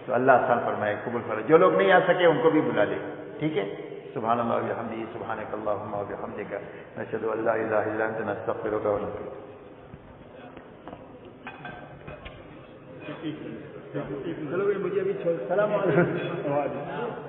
تو اللہ آسان فرمائے، قبول فرمائے. جو لوگ نہیں آ سکے ان کو بھی بلا لے. ٹھیک ہے. سبحان اللہ وبحمدہ، سبحانک اللہم وبحمدک، نشہد ان لا الہ الا انت، نستغفرک ونتوب الیک. چلو مجھے ابھی السلام علیکم.